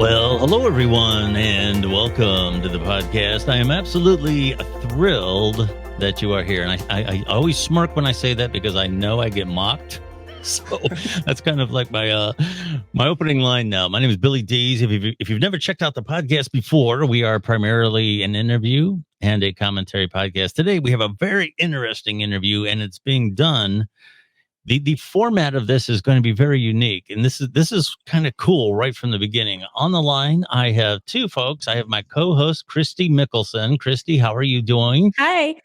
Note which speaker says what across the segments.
Speaker 1: Well, hello, everyone, and welcome to the podcast. I am absolutely thrilled that you are here. And I always smirk when I say that because I know I get mocked. So that's kind of like my opening line now. My name is Billy Dees. If you've never checked out the podcast before, we are primarily an interview and a commentary podcast. Today, we have a very interesting interview, and it's being done. The format of this is going to be very unique, and this is kind of cool right from the beginning. On the line, I have two folks. I have my co-host, Kristy Mickelsen. Kristy, how are you doing?
Speaker 2: Hi.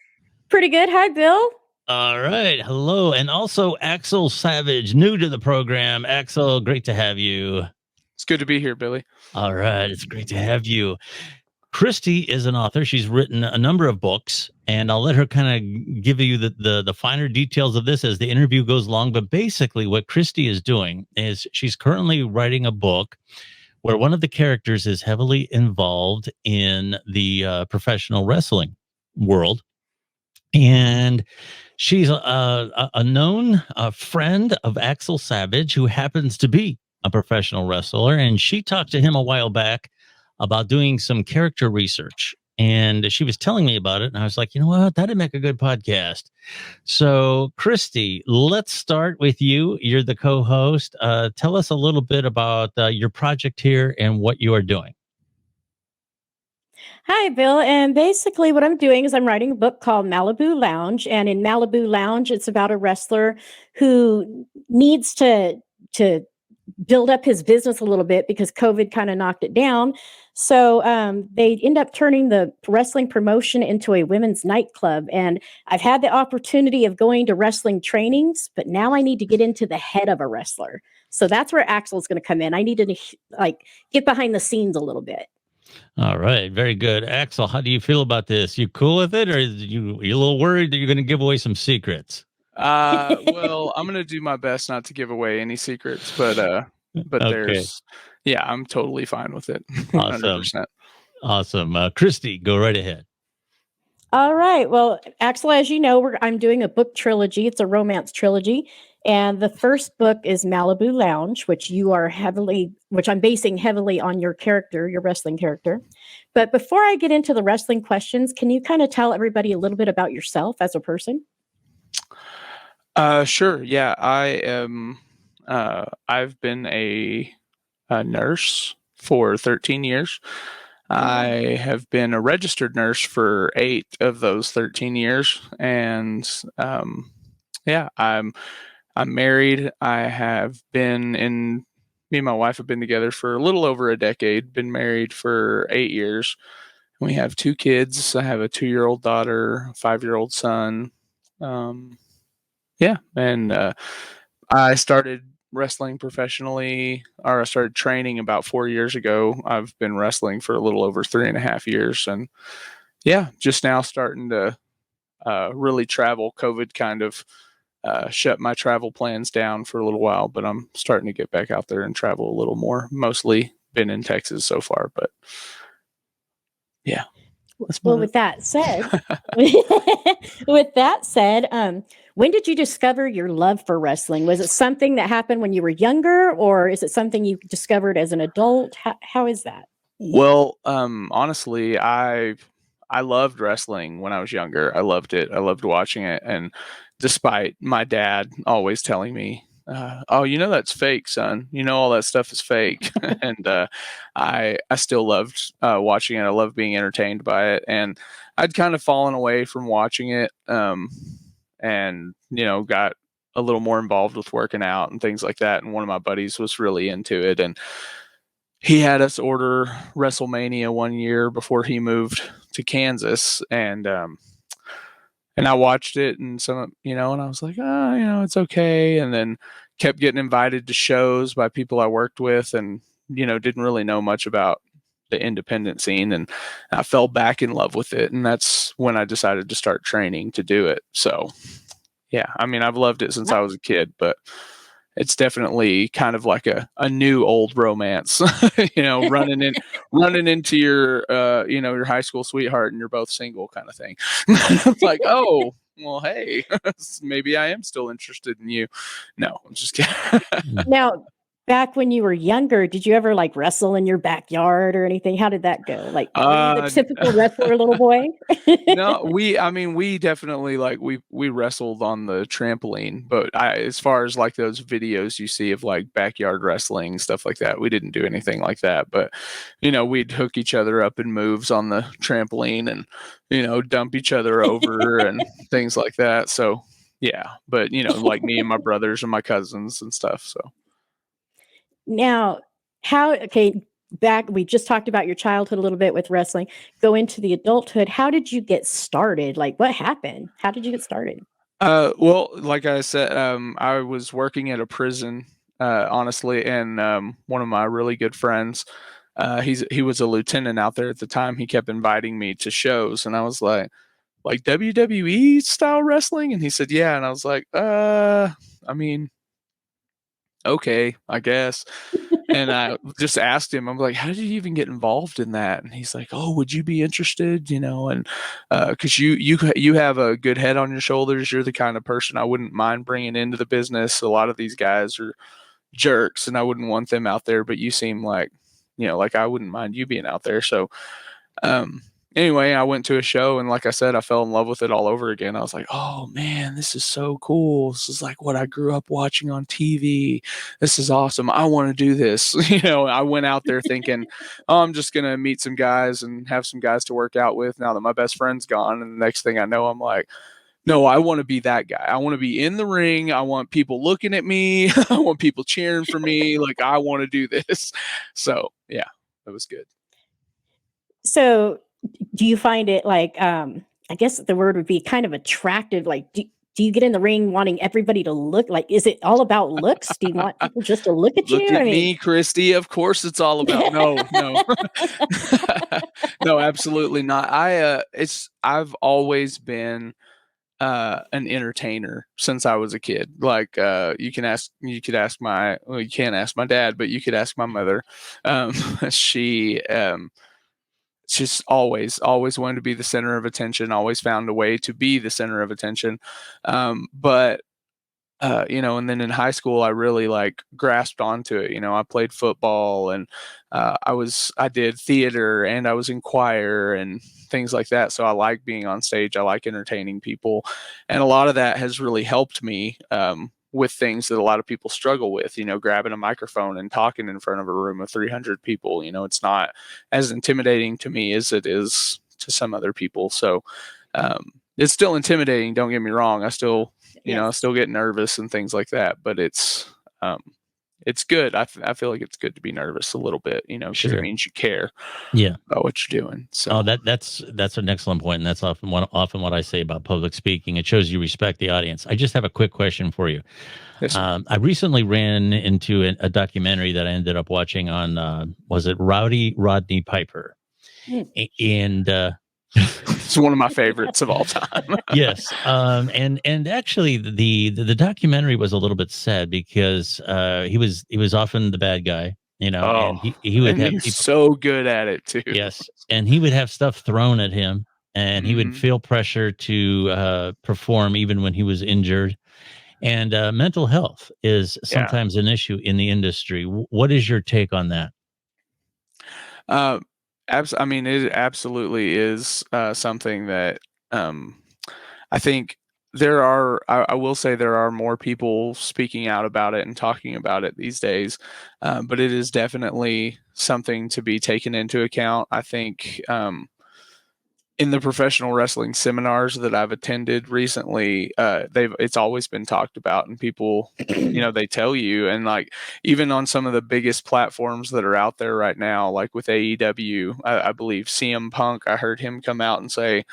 Speaker 2: Pretty good. Hi, Bill.
Speaker 1: All right. Hello. And also Axel Savage, new to the program. Axel, great to have you.
Speaker 3: It's good to be here, Billy.
Speaker 1: All right. It's great to have you. Kristy is an author. She's written a number of books, and I'll let her kind of give you the finer details of this as the interview goes along. But basically what Kristy is doing is she's currently writing a book where one of the characters is heavily involved in the professional wrestling world. And she's a known friend of Axel Savage, who happens to be a professional wrestler. And she talked to him a while back about doing some character research. And she was telling me about it. And I was like, you know what? That'd make a good podcast. So, Kristy, let's start with you. You're the co-host. Tell us a little bit about your project here and what you are doing.
Speaker 2: Hi, Bill. And basically what I'm doing is I'm writing a book called Malibu Lounge. And in Malibu Lounge, it's about a wrestler who needs to build up his business a little bit because COVID kind of knocked it down. So they end up turning the wrestling promotion into a women's nightclub. And I've had the opportunity of going to wrestling trainings, but now I need to get into the head of a wrestler. So that's where Axel's going to come in. I need to get behind the scenes a little bit.
Speaker 1: All right. Very good. Axel, how do you feel about this? You cool with it, or are you a little worried that you're going to give away some secrets?
Speaker 3: Well, I'm going to do my best not to give away any secrets, but okay. I'm totally fine with it. 100%.
Speaker 1: Awesome. Kristy, go right ahead.
Speaker 2: All right. Well, Axel, as you know, I'm doing a book trilogy. It's a romance trilogy. And the first book is Malibu Lounge, which I'm basing heavily on your character, your wrestling character. But before I get into the wrestling questions, can you kind of tell everybody a little bit about yourself as a person?
Speaker 3: Sure. Yeah, I am. I've been a nurse for 13 years. I have been a registered nurse for 8 of those 13 years. And I'm married. Me and my wife have been together for a little over a decade, been married for 8 years. We have 2 kids. I have a 2-year-old daughter, a 5-year-old son. I started wrestling professionally, or I started training about 4 years ago. I've been wrestling for a little over 3.5 years. And just now starting to really travel. COVID kind of shut my travel plans down for a little while, but I'm starting to get back out there and travel a little more. Mostly been in Texas so far, but yeah.
Speaker 2: Well, with that said, when did you discover your love for wrestling? Was it something that happened when you were younger, or is it something you discovered as an adult? How is that?
Speaker 3: Well, honestly, I loved wrestling when I was younger. I loved it. I loved watching it. And despite my dad always telling me, that's fake, son. All that stuff is fake. And I still loved watching it. I loved being entertained by it. And I'd kind of fallen away from watching it and, got a little more involved with working out and things like that. And one of my buddies was really into it. And he had us order WrestleMania one year before he moved to Kansas. And I watched it and and I was like, it's okay. And then kept getting invited to shows by people I worked with and, didn't really know much about the independent scene. And I fell back in love with it. And that's when I decided to start training to do it. So, I've loved it since I was a kid, but it's definitely kind of like a new old romance, running into your, your high school sweetheart and you're both single kind of thing. It's like, oh, well, hey, maybe I am still interested in you. No, I'm just kidding.
Speaker 2: Now, back when you were younger, did you ever like wrestle in your backyard or anything? How did that go? Like, were you the
Speaker 3: Uh,
Speaker 2: typical wrestler little boy?
Speaker 3: no, we definitely like we wrestled on the trampoline, but as far as like those videos you see of like backyard wrestling stuff like that, we didn't do anything like that. But we'd hook each other up in moves on the trampoline and dump each other over and things like that. So yeah, but like me and my brothers and my cousins and stuff. So
Speaker 2: Now, back, we just talked about your childhood a little bit with wrestling. Go into the adulthood. How did you get started? Like, what happened? How did you get started?
Speaker 3: Well, like I said, I was working at a prison, honestly, and one of my really good friends, he was a lieutenant out there at the time. He kept inviting me to shows, and I was like WWE style wrestling, and he said, yeah, and I was like, I mean, okay, I guess. And I just asked him, I'm like, how did you even get involved in that? And he's like, oh, would you be interested? And because you have a good head on your shoulders, you're the kind of person I wouldn't mind bringing into the business. A lot of these guys are jerks, and I wouldn't want them out there. But you seem like, like I wouldn't mind you being out there. So um, anyway, I went to a show, and like I said, I fell in love with it all over again. I was like, oh man, this is so cool. This is like what I grew up watching on TV. This is awesome. I want to do this. I went out there thinking, oh, I'm just going to meet some guys and have some guys to work out with now that my best friend's gone. And the next thing I know, I'm like, no, I want to be that guy. I want to be in the ring. I want people looking at me. I want people cheering for me. Like, I want to do this. So yeah, that was good.
Speaker 2: So, do you find it like, I guess the word would be kind of attractive? Like, do you get in the ring wanting everybody to look like, is it all about looks? Do you want people just to look at
Speaker 3: Look
Speaker 2: you?
Speaker 3: at me, Kristy. Of course it's all about no. No, absolutely not. I've always been an entertainer since I was a kid. Like you could ask you can't ask my dad, but you could ask my mother. She just always wanted to be the center of attention, always found a way to be the center of attention. But and then in high school, I really like grasped onto it. I played football, and I did theater, and I was in choir and things like that. So I like being on stage. I like entertaining people, and a lot of that has really helped me with things that a lot of people struggle with. Grabbing a microphone and talking in front of a room of 300 people. It's not as intimidating to me as it is to some other people. So it's still intimidating. Don't get me wrong. I still I still get nervous and things like that, but it's good. I feel like it's good to be nervous a little bit, because
Speaker 1: Sure.
Speaker 3: it means you care about what you're doing. So
Speaker 1: Oh, that's an excellent point, and that's often what I say about public speaking. It shows you respect the audience. I just have a quick question for you.
Speaker 3: yes,
Speaker 1: I recently ran into a documentary that I ended up watching on was it Rowdy Rodney Piper, and
Speaker 3: it's one of my favorites of all time.
Speaker 1: yes, and actually the documentary was a little bit sad because he was often the bad guy, and he would have
Speaker 3: he's
Speaker 1: people,
Speaker 3: so good at it too.
Speaker 1: yes, and he would have stuff thrown at him, and he would
Speaker 3: Mhm.
Speaker 1: feel pressure to perform even when he was injured. And mental health is
Speaker 3: Yeah.
Speaker 1: sometimes an issue in the industry. What is your take on that?
Speaker 3: I mean, it absolutely is something that I think I will say there are more people speaking out about it and talking about it these days, but it is definitely something to be taken into account. I think in the professional wrestling seminars that I've attended recently, it's always been talked about, and people, they tell you, and like even on some of the biggest platforms that are out there right now, like with AEW, I believe CM Punk, I heard him come out and say,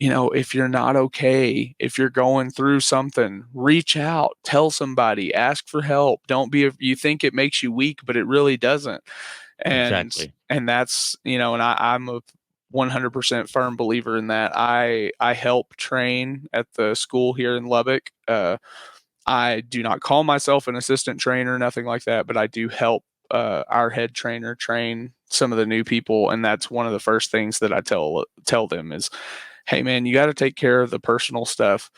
Speaker 3: if you're not okay, if you're going through something, reach out, tell somebody, ask for help. Don't be, you think it makes you weak, but it really doesn't.
Speaker 1: Exactly.
Speaker 3: And that's, and I'm a 100% firm believer in that. I help train at the school here in Lubbock. I do not call myself an assistant trainer, nothing like that, but I do help our head trainer train some of the new people. And that's one of the first things that I tell them is, hey man, you got to take care of the personal stuff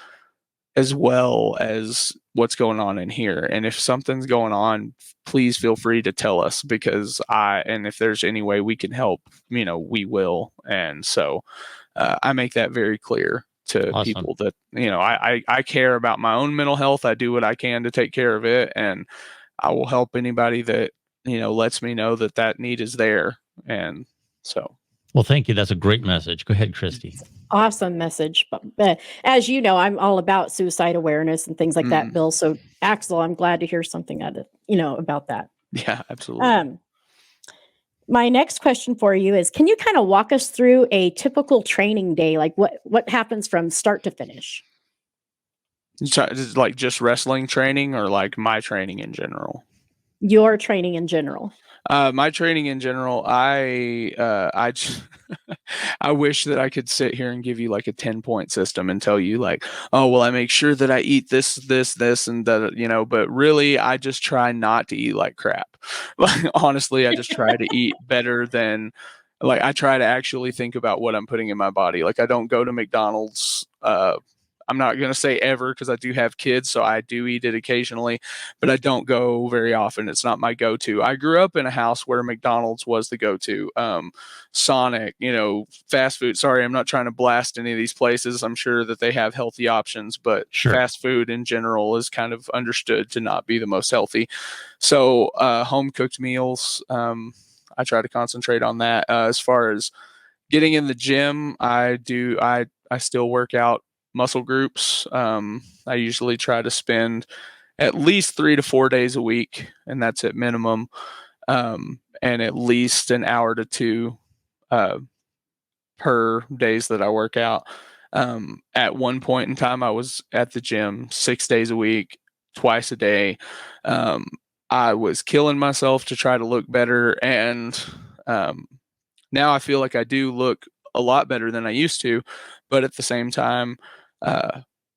Speaker 3: as well as what's going on in here. And if something's going on, please feel free to tell us, because and if there's any way we can help, we will. And so I make that very clear to
Speaker 1: Awesome.
Speaker 3: people that, I care about my own mental health. I do what I can to take care of it. And I will help anybody that, lets me know that need is there. And so.
Speaker 1: Well, thank you. That's a great message. Go ahead, Kristy.
Speaker 2: Awesome message. But as you know, I'm all about suicide awareness and things like that, Bill. So Axel, I'm glad to hear something about that.
Speaker 3: Yeah, absolutely.
Speaker 2: My next question for you is, can you kind of walk us through a typical training day? Like what happens from start to finish?
Speaker 3: Like just wrestling training, or like my training in general?
Speaker 2: Your training in general.
Speaker 3: My training in general, I I wish that I could sit here and give you like a 10-point system and tell you like, oh, well, I make sure that I eat this, and that, but really I just try not to eat like crap. Like, honestly, I just try to eat better than, like, I try to actually think about what I'm putting in my body. Like, I don't go to McDonald's, I'm not going to say ever, because I do have kids, so I do eat it occasionally, but I don't go very often. It's not my go-to. I grew up in a house where McDonald's was the go-to. Sonic, fast food. Sorry, I'm not trying to blast any of these places. I'm sure that they have healthy options, but fast food in general is kind of understood to not be the most healthy. So home-cooked meals, I try to concentrate on that. As far as getting in the gym, I still work out muscle groups. I usually try to spend at least 3 to 4 days a week, and that's at minimum, and at least an hour to 2 per days that I work out. At one point in time, I was at the gym 6 days a week, twice a day. I was killing myself to try to look better, and now I feel like I do look a lot better than I used to, but at the same time,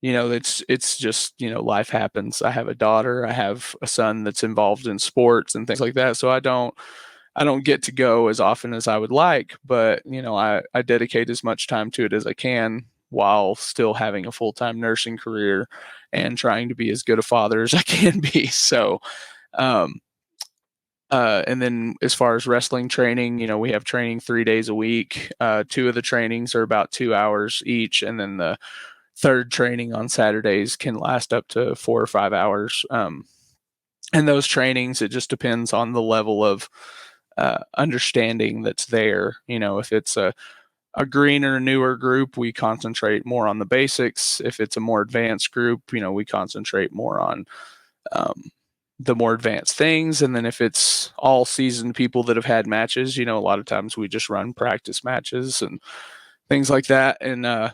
Speaker 3: it's just, life happens. I have a daughter, I have a son that's involved in sports and things like that. So I don't get to go as often as I would like, but I dedicate as much time to it as I can, while still having a full-time nursing career and trying to be as good a father as I can be. So, and then as far as wrestling training, we have training 3 days a week. 2 of the trainings are about 2 hours each, and then the third training on Saturdays can last up to 4 or 5 hours. And those trainings, it just depends on the level of understanding that's there. If it's a greener, newer group, we concentrate more on the basics. If it's a more advanced group, we concentrate more on the more advanced things. And then if it's all seasoned people that have had matches, a lot of times we just run practice matches and things like that. And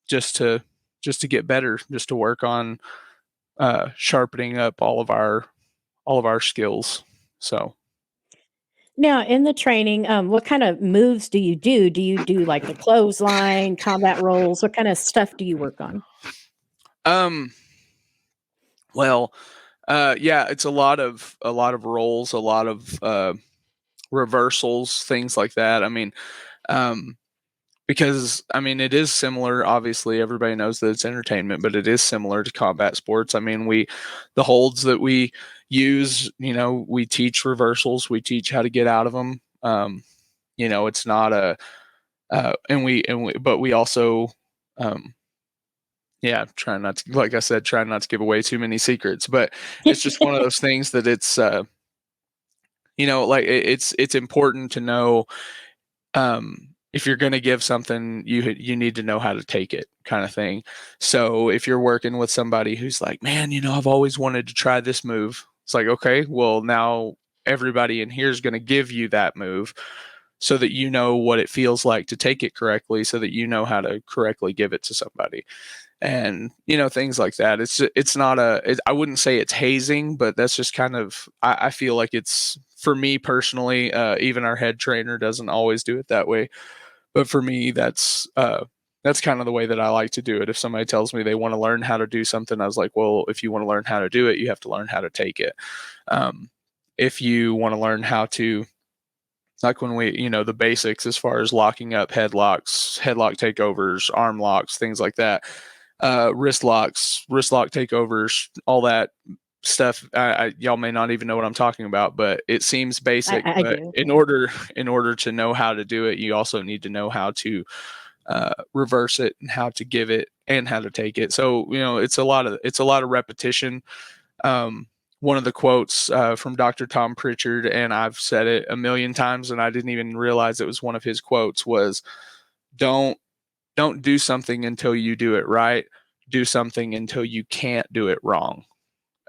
Speaker 3: just to get better, just to work on sharpening up all of our skills. So
Speaker 2: now in the training, what kind of moves do you do? Do you do like the clothesline, combat rolls? What kind of stuff do you work on?
Speaker 3: Well, yeah, it's a lot of rolls, a lot of reversals, things like that. I mean, because it is similar. Obviously, everybody knows that it's entertainment, but it is similar to combat sports. The holds that we use, we teach reversals, we teach how to get out of them. It's not but we also, try not to, like I said, try not to give away too many secrets, but it's just one of those things that it's, it's important to know, if you're going to give something, you need to know how to take it, kind of thing. So if you're working with somebody who's like, man, I've always wanted to try this move. It's like, okay, well, now everybody in here is going to give you that move so that you know what it feels like to take it correctly, so that you know how to correctly give it to somebody. And, things like that. It's not I wouldn't say it's hazing, but that's just kind of, I feel like it's, for me personally, even our head trainer doesn't always do it that way. But for me, that's kind of the way that I like to do it. If somebody tells me they want to learn how to do something, I was like, well, if you want to learn how to do it, you have to learn how to take it. If you want to learn how to, like when we, the basics as far as locking up headlocks, headlock takeovers, arm locks, things like that. wrist lock takeovers, all that stuff. Y'all may not even know what I'm talking about, but it seems basic.
Speaker 2: I
Speaker 3: But
Speaker 2: do.
Speaker 3: in order to know how to do it, you also need to know how to reverse it and how to give it and how to take it. So it's a lot of repetition. One of the quotes from Dr. Tom Pritchard, and I've said it a million times, and I didn't even realize it was one of his quotes, was don't do something until you do it right. Do something until you can't do it wrong.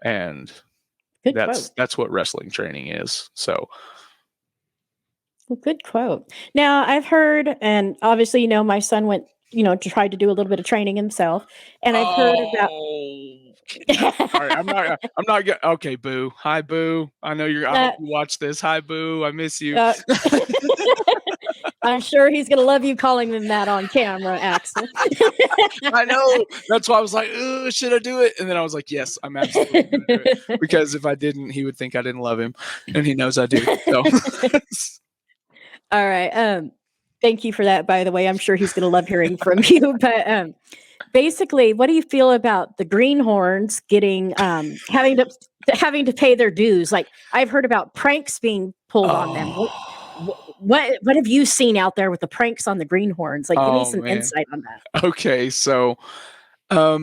Speaker 3: And
Speaker 2: Good quote.
Speaker 3: that's what wrestling training is. So
Speaker 2: Well, good quote. Now I've heard, and obviously, my son went, to try to do a little bit of training himself, and I've heard about.
Speaker 3: Sorry, I'm not gonna. Okay, Boo. Hi, Boo. I know I hope you watch this. Hi, Boo. I miss you.
Speaker 2: I'm sure he's gonna love you calling him that on camera, Axel.
Speaker 3: I know. That's why I was like, should I do it? And then I was like, yes, I'm absolutely gonna do it. Because if I didn't, he would think I didn't love him, and he knows I do. So.
Speaker 2: All right. Thank you for that, by the way. I'm sure he's gonna love hearing from you. But basically, what do you feel about the greenhorns getting having to pay their dues? Like, I've heard about pranks being pulled on them. What have you seen out there with the pranks on the greenhorns? Like, give me some insight on that.
Speaker 3: Okay, so I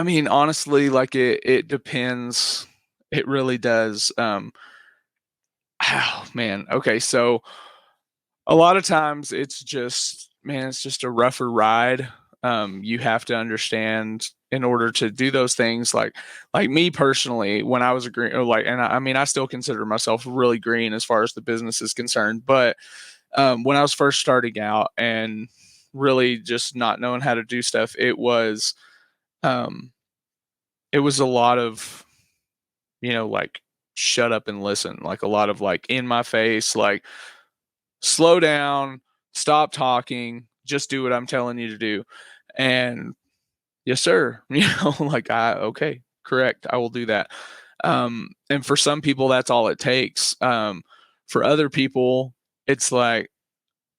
Speaker 3: mean, honestly, like it depends. It really does. Oh man. Okay, so a lot of times it's just a rougher ride. You have to understand in order to do those things. Like me personally, when I was a green, and I mean, I still consider myself really green as far as the business is concerned. But when I was first starting out and really just not knowing how to do stuff, it was a lot of, like, shut up and listen, like a lot of like in my face, like, slow down, stop talking, just do what I'm telling you to do. And yes, sir. Like, okay, correct. I will do that. And for some people, that's all it takes. For other people, it's like,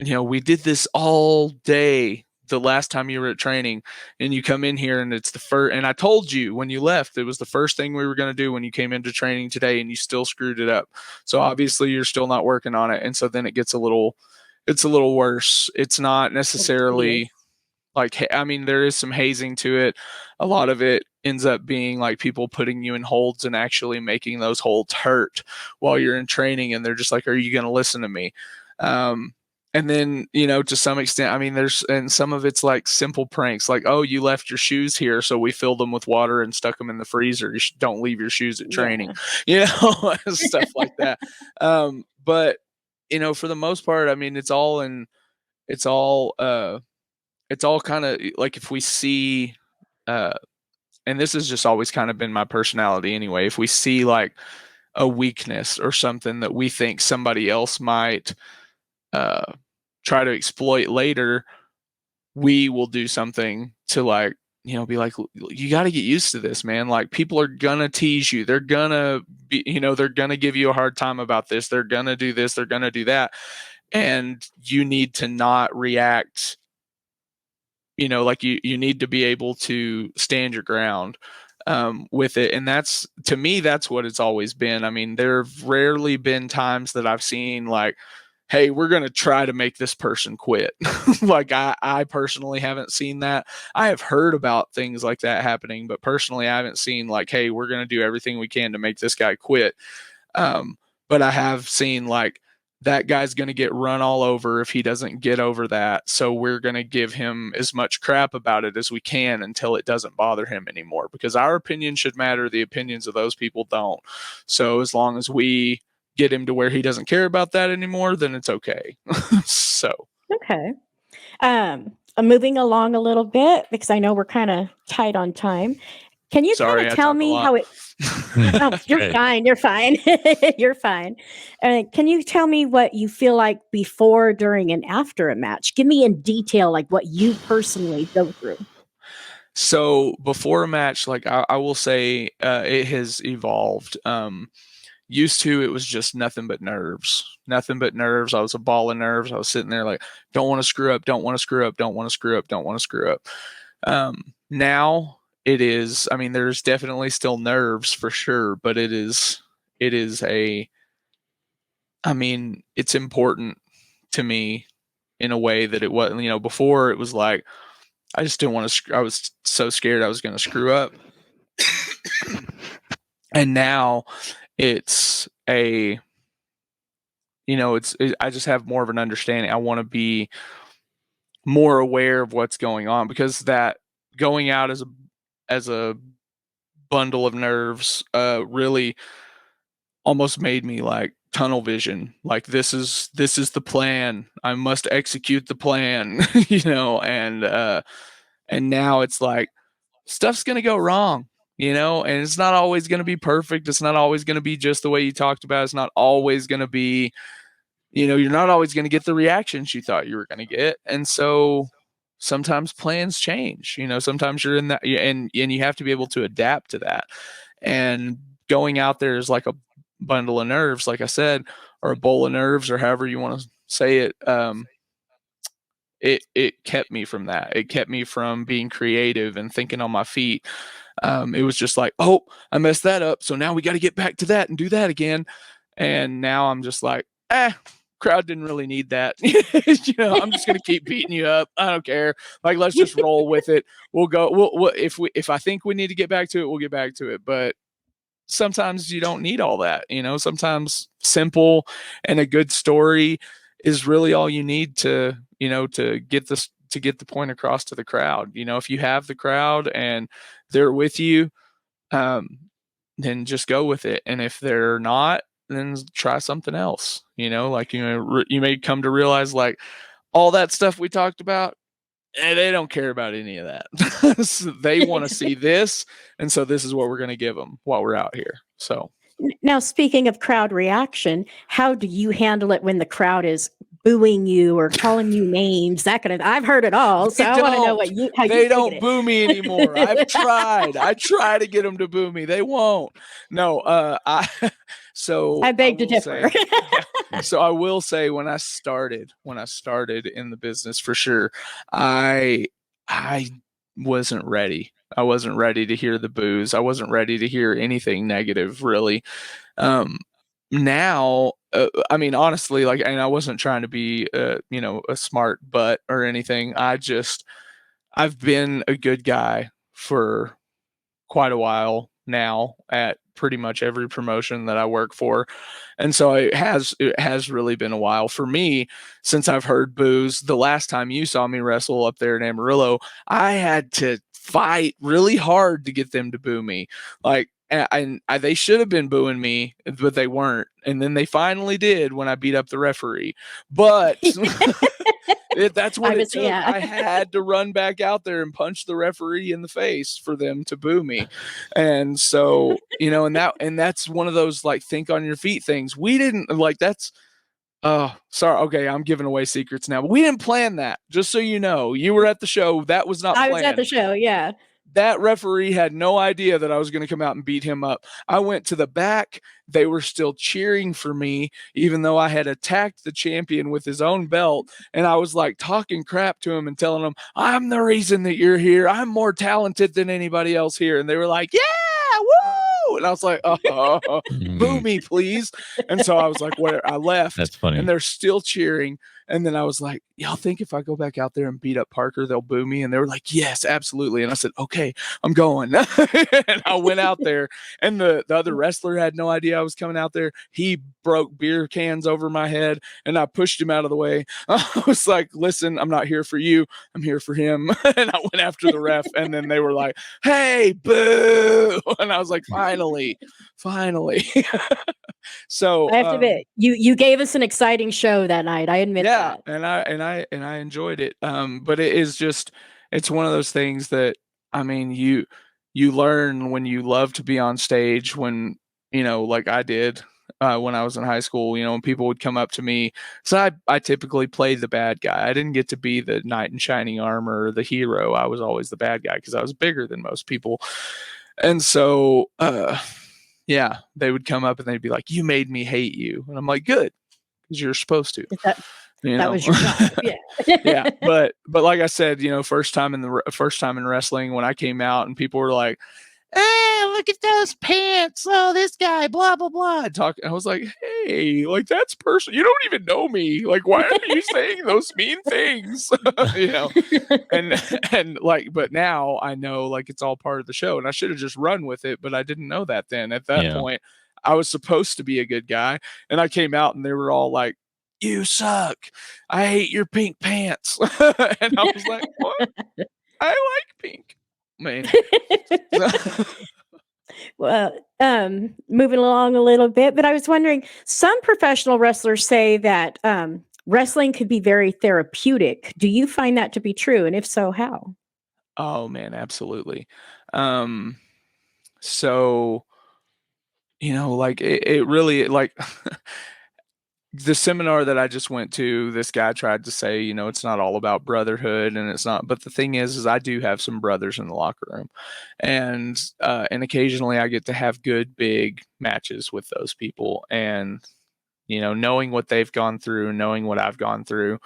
Speaker 3: we did this all day the last time you were at training, and you come in here and it's the first, and I told you when you left, it was the first thing we were going to do when you came into training today, and you still screwed it up. So obviously you're still not working on it. And so then it's a little worse. It's not necessarily like, I mean, there is some hazing to it. A lot of it ends up being like people putting you in holds and actually making those holds hurt while you're in training. And they're just like, are you going to listen to me? And then, to some extent, I mean, and some of it's like simple pranks, like, oh, you left your shoes here, so we filled them with water and stuck them in the freezer. Don't leave your shoes at training, stuff like that. But, for the most part, I mean, it's all kind of like, if we see, and this has just always kind of been my personality anyway, if we see like a weakness or something that we think somebody else might try to exploit later, we will do something to, like, be like, you got to get used to this, man. Like, people are gonna tease you. They're gonna be, they're gonna give you a hard time about this. They're gonna do this. They're gonna do that. And you need to not react, like you need to be able to stand your ground with it. And that's, to me, that's what it's always been. I mean, there have rarely been times that I've seen like, hey, we're going to try to make this person quit. Like, I personally haven't seen that. I have heard about things like that happening, but personally, I haven't seen like, hey, we're going to do everything we can to make this guy quit. But I have seen like, that guy's going to get run all over if he doesn't get over that. So we're going to give him as much crap about it as we can until it doesn't bother him anymore, because our opinion should matter. The opinions of those people don't. So as long as we get him to where he doesn't care about that anymore, then it's okay. So
Speaker 2: okay. I'm moving along a little bit because I know we're kind of tight on time. Can you kind of tell me how it? Oh, you're fine. You're fine. You're fine. Can you tell me what you feel like before, during, and after a match? Give me in detail, like what you personally go through.
Speaker 3: So before a match, like I will say, it has evolved. Used to, it was just nothing but nerves. Nothing but nerves. I was a ball of nerves. I was sitting there like, don't want to screw up, don't want to screw up, don't want to screw up, don't want to screw up. Now it is, I mean, there's definitely still nerves for sure, but it is I mean, it's important to me in a way that it wasn't, before it was like, I just didn't want to, I was so scared I was going to screw up. And now it's I just have more of an understanding. I want to be more aware of what's going on, because that going out as a bundle of nerves really almost made me like tunnel vision. Like, this is the plan. I must execute the plan, and now it's like stuff's going to go wrong, and it's not always going to be perfect. It's not always going to be just the way you talked about. It's not always going to be, you're not always going to get the reactions you thought you were going to get. And so sometimes plans change, sometimes you're in that, and you have to be able to adapt to that. And going out there is like a bundle of nerves, like I said, or a bowl of nerves, or however you want to say it. It kept me from that. It kept me from being creative and thinking on my feet. It was just like, oh, I messed that up, so now we got to get back to that and do that again. And now I'm just like, crowd didn't really need that. I'm just going to keep beating you up. I don't care. Like, let's just roll with it. We'll go. We'll if I think we need to get back to it, we'll get back to it. But sometimes you don't need all that. Sometimes simple and a good story is really all you need to get the point across to the crowd. If you have the crowd and they're with you, then just go with it. And if they're not, then try something else. You may come to realize, like, all that stuff we talked about, they don't care about any of that. So they want to see this, and so this is what we're going to give them while we're out here. So
Speaker 2: now, speaking of crowd reaction, how do you handle it when the crowd is booing you or calling you names? That kind of, I've heard it all, so I want to know how
Speaker 3: they
Speaker 2: you
Speaker 3: don't boo me anymore. I've tried. I try to get them to boo me. They won't. No, I
Speaker 2: beg to differ.
Speaker 3: So I will say, when I started in the business, for sure, I wasn't ready. I wasn't ready to hear the boos. I wasn't ready to hear anything negative, really. Now, I mean, honestly, like, and I wasn't trying to be, a smart butt or anything. I've been a good guy for quite a while now at pretty much every promotion that I work for. And so it has really been a while for me since I've heard boos. The last time you saw me wrestle up there in Amarillo, I had to fight really hard to get them to boo me. Like, they should have been booing me, but they weren't. And then they finally did when I beat up the referee. But that's what it took. Yeah. I had to run back out there and punch the referee in the face for them to boo me. And so, and that's one of those, like, think on your feet things. We didn't, like, that's, sorry. Okay. I'm giving away secrets now, but we didn't plan that. Just so you know, you were at the show. That was not planned.
Speaker 2: I was at the show. Yeah.
Speaker 3: That referee had no idea that I was going to come out and beat him up. I went to the back. They were still cheering for me, even though I had attacked the champion with his own belt. And I was like talking crap to him and telling him, I'm the reason that you're here. I'm more talented than anybody else here. And they were like, yeah, woo. And I was like, boo me, please. And so I was like, where I left.
Speaker 1: That's funny.
Speaker 3: And they're still cheering. And then I was like, y'all think if I go back out there and beat up Parker, they'll boo me? And they were like, yes, absolutely. And I said, okay, I'm going. And I went out there, and the other wrestler had no idea I was coming out there. He broke beer cans over my head, and I pushed him out of the way. I was like, listen, I'm not here for you. I'm here for him. And I went after the ref, and then they were like, hey, boo. And I was like, finally. So
Speaker 2: I have to admit, you gave us an exciting show that night. I admit that.
Speaker 3: And I enjoyed it. But it is just, it's one of those things that, I mean, you learn when you love to be on stage, when, like I did when I was in high school, when people would come up to me. So I typically played the bad guy. I didn't get to be the knight in shining armor or the hero. I was always the bad guy because I was bigger than most people. And so, yeah, they would come up and they'd be like, you made me hate you. And I'm like, good, because you're supposed to. You
Speaker 2: That
Speaker 3: know?
Speaker 2: was your job. Yeah.
Speaker 3: Yeah, but like I said, first time in wrestling when I came out and people were like, "Hey, look at those pants! Oh, this guy, blah blah blah." I was like, "Hey, like that's personal. You don't even know me. Like, why are you saying those mean things?" And like, but now I know like it's all part of the show, and I should have just run with it, but I didn't know that then. At that point, I was supposed to be a good guy, and I came out and they were all like, "You suck. I hate your pink pants." And I was like, "What? I like pink." Man.
Speaker 2: Well, moving along a little bit, but I was wondering, some professional wrestlers say that wrestling could be very therapeutic. Do you find that to be true? And if so, how?
Speaker 3: Oh man, absolutely. So, like it really like the seminar that I just went to, this guy tried to say, it's not all about brotherhood and it's not, but the thing is I do have some brothers in the locker room and occasionally I get to have good, big matches with those people. And, knowing what they've gone through, knowing what I've gone through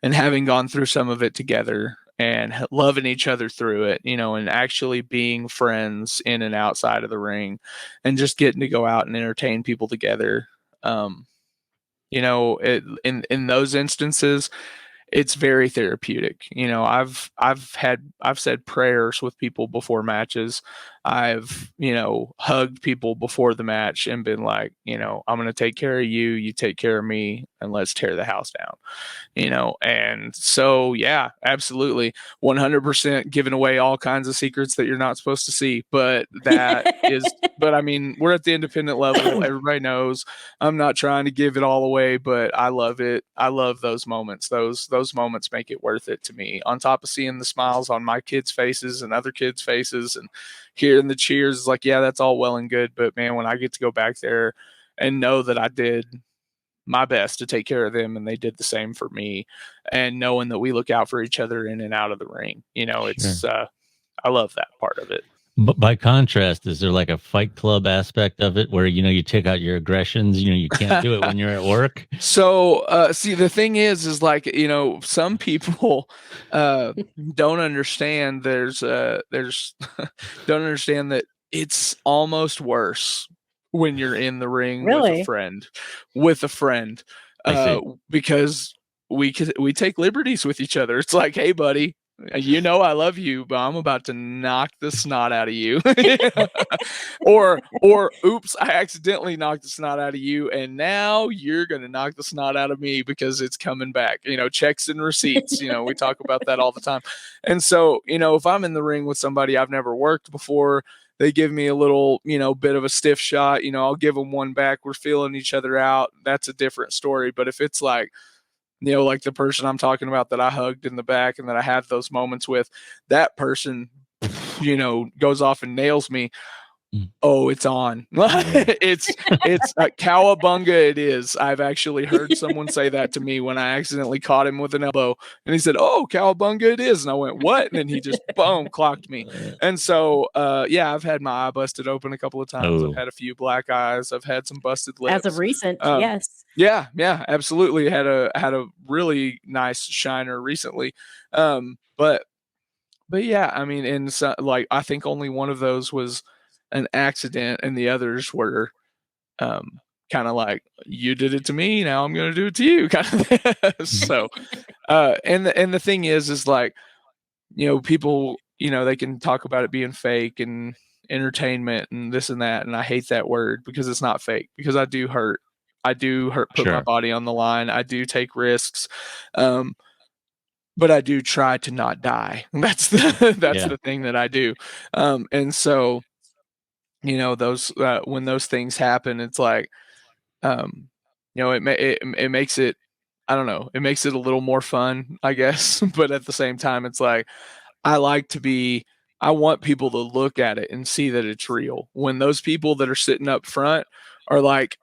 Speaker 3: and having gone through some of it together and loving each other through it, and actually being friends in and outside of the ring and just getting to go out and entertain people together. In those instances, it's very therapeutic. I've said prayers with people before matches. I've, hugged people before the match and been like, I'm going to take care of you, you take care of me, and let's tear the house down. And so, yeah, absolutely. 100% giving away all kinds of secrets that you're not supposed to see. But I mean, we're at the independent level. Everybody knows I'm not trying to give it all away, but I love it. I love those moments. Those moments make it worth it to me. On top of seeing the smiles on my kids' faces and other kids' faces and hearing the cheers, like, yeah, that's all well and good. But man, when I get to go back there and know that I did my best to take care of them and they did the same for me, and knowing that we look out for each other in and out of the ring, it's I love that part of it.
Speaker 1: But by contrast, is there like a Fight Club aspect of it where you take out your aggressions? You can't do it when you're at work.
Speaker 3: So see, the thing is like, some people don't understand there's don't understand that it's almost worse when you're in the ring
Speaker 2: Really?
Speaker 3: with a friend because we take liberties with each other. It's like, hey buddy, I love you, but I'm about to knock the snot out of you. or oops, I accidentally knocked the snot out of you and now you're going to knock the snot out of me because it's coming back. Checks and receipts, we talk about that all the time. And so, if I'm in the ring with somebody I've never worked before, they give me a little, bit of a stiff shot, I'll give them one back. We're feeling each other out. That's a different story. But if it's like, like the person I'm talking about that I hugged in the back and that I had those moments with, that person, goes off and nails me. Oh, it's on. it's cowabunga. It is. I've actually heard someone say that to me when I accidentally caught him with an elbow and he said, "Oh, cowabunga it is." And I went, "What?" And then he just boom, clocked me. And so, I've had my eye busted open a couple of times. I've had a few black eyes. I've had some busted lips.
Speaker 2: As of recent, yes.
Speaker 3: Yeah, absolutely. Had a really nice shiner recently. But yeah, I mean, and so, like, I think only one of those was an accident and the others were kind of like, you did it to me, now I'm going to do it to you kind of. So and the thing is like, people, they can talk about it being fake and entertainment and this and that, and I hate that word because it's not fake, because I do hurt, put my body on the line, I do take risks, but I do try to not die. That's the thing that I do. And so, those when those things happen, it's like, it makes it, I don't know, it makes it a little more fun, I guess. But at the same time, it's like, I want people to look at it and see that it's real. When those people that are sitting up front are like,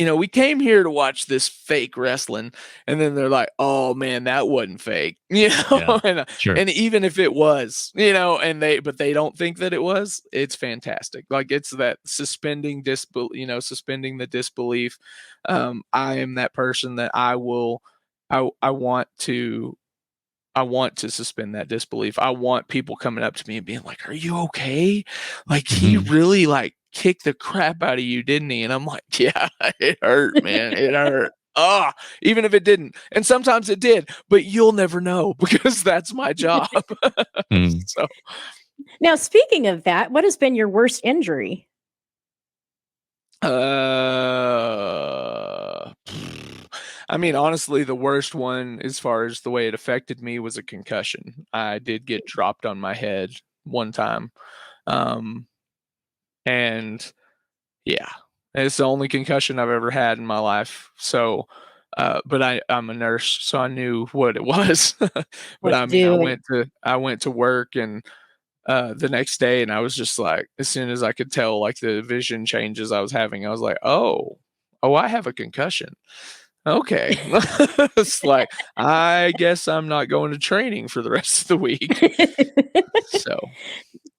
Speaker 3: we came here to watch this fake wrestling, and then they're like, "Oh man, that wasn't fake," and even if it was, but they don't think that it was. It's fantastic. Like, it's that suspending the disbelief. I am that person that I will I want to suspend that disbelief. I want people coming up to me and being like, "Are you okay? Like he really like kicked the crap out of you, didn't he?" And I'm like, "Yeah, it hurt, man. It hurt." Even if it didn't. And sometimes it did, but you'll never know because that's my job. So
Speaker 2: now, speaking of that, what has been your worst injury?
Speaker 3: I mean, honestly, the worst one as far as the way it affected me was a concussion. I did get dropped on my head one time. And yeah, it's the only concussion I've ever had in my life. So, but I'm a nurse, so I knew what it was. But I mean, I went to work and the next day, and I was just like, as soon as I could tell like the vision changes I was having, I was like, oh, I have a concussion. Okay. It's like, I guess I'm not going to training for the rest of the week. So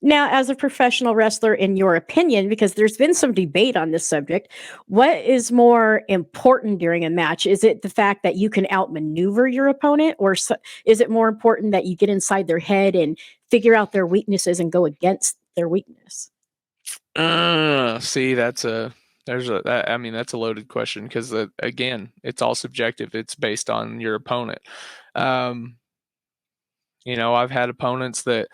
Speaker 2: now, as a professional wrestler, in your opinion, because there's been some debate on this subject, what is more important during a match? Is it the fact that you can outmaneuver your opponent, or is it more important that you get inside their head and figure out their weaknesses and go against their weakness?
Speaker 3: See, that's a loaded question because again, it's all subjective. It's based on your opponent. I've had opponents that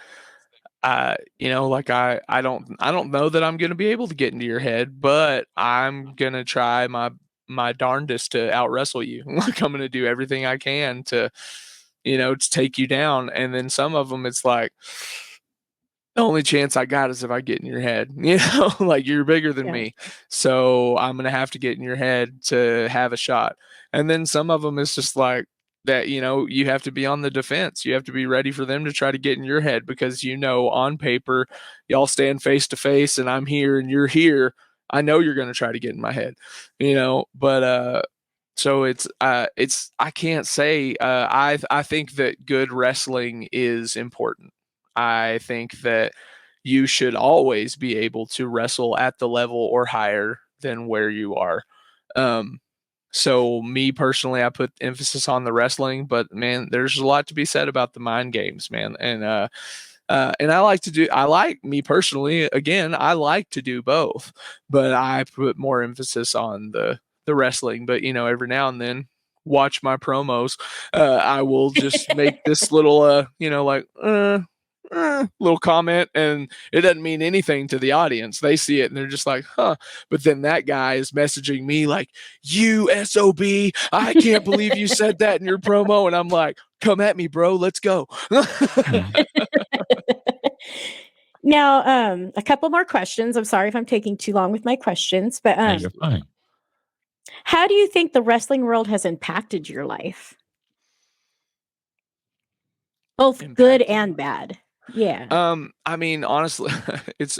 Speaker 3: I don't know that I'm going to be able to get into your head, but I'm going to try my darndest to out wrestle you. Like I'm going to do everything I can to take you down. And then some of them, it's like, the only chance I got is if I get in your head, like you're bigger than me. So I'm going to have to get in your head to have a shot. And then some of them is just like that, you have to be on the defense. You have to be ready for them to try to get in your head because, on paper, y'all stand face to face and I'm here and you're here. I know you're going to try to get in my head, but, so I can't say, I think that good wrestling is important. I think that you should always be able to wrestle at the level or higher than where you are. So me personally, I put emphasis on the wrestling, but man, there's a lot to be said about the mind games, man. And I like me personally, again, I like to do both, but I put more emphasis on the wrestling. But every now and then, watch my promos. I will just make this little, little comment, and it doesn't mean anything to the audience. They see it and they're just like, huh. But then that guy is messaging me like, "You SOB, I can't believe you said that in your promo." And I'm like, "Come at me, bro. Let's go."
Speaker 2: Now, a couple more questions. I'm sorry if I'm taking too long with my questions, but
Speaker 1: Yeah, you're fine.
Speaker 2: how do you think the wrestling world has impacted your life? Both good and bad. Yeah.
Speaker 3: I mean, honestly, it's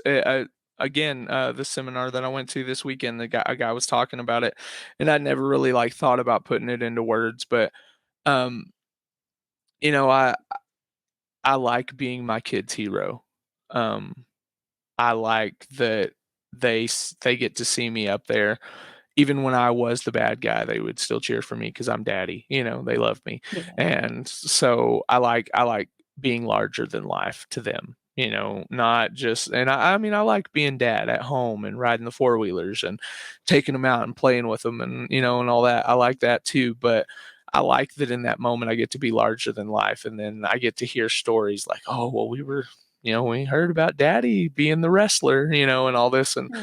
Speaker 3: again, the seminar that I went to this weekend, a guy was talking about it, and I'd never really like thought about putting it into words, but um, I like being my kid's hero. I like that they get to see me up there. Even when I was the bad guy, they would still cheer for me because I'm daddy. They love me, and so I like being larger than life to them. Not just, and I mean, I like being dad at home and riding the four wheelers and taking them out and playing with them and and all that. I like that too, but I like that in that moment I get to be larger than life, and then I get to hear stories like, oh, well, we heard about daddy being the wrestler, and all this, and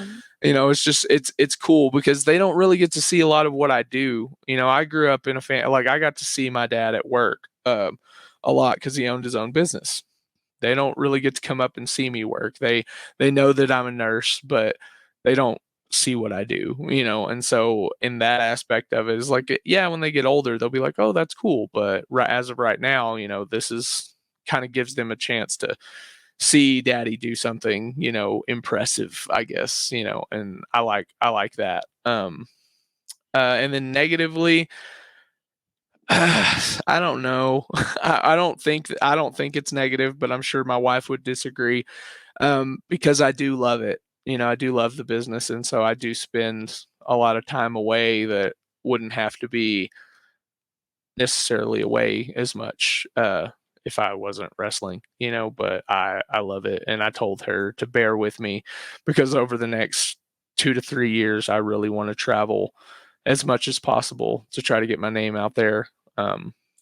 Speaker 3: it's just it's cool because they don't really get to see a lot of what I do. I grew up in I got to see my dad at work a lot because he owned his own business. They don't really get to come up and see me work. They know that I'm a nurse, but they don't see what I do, and so in that aspect of it is like, yeah, when they get older, they'll be like, oh, that's cool. But as of right now, this is kind of gives them a chance to see daddy do something, impressive, I guess, and I like that. And then negatively, I don't know. I don't think it's negative, but I'm sure my wife would disagree. Because I do love it. I do love the business, and so I do spend a lot of time away that wouldn't have to be necessarily away as much if I wasn't wrestling, but I love it. And I told her to bear with me because over the next 2 to 3 years, I really want to travel as much as possible to try to get my name out there.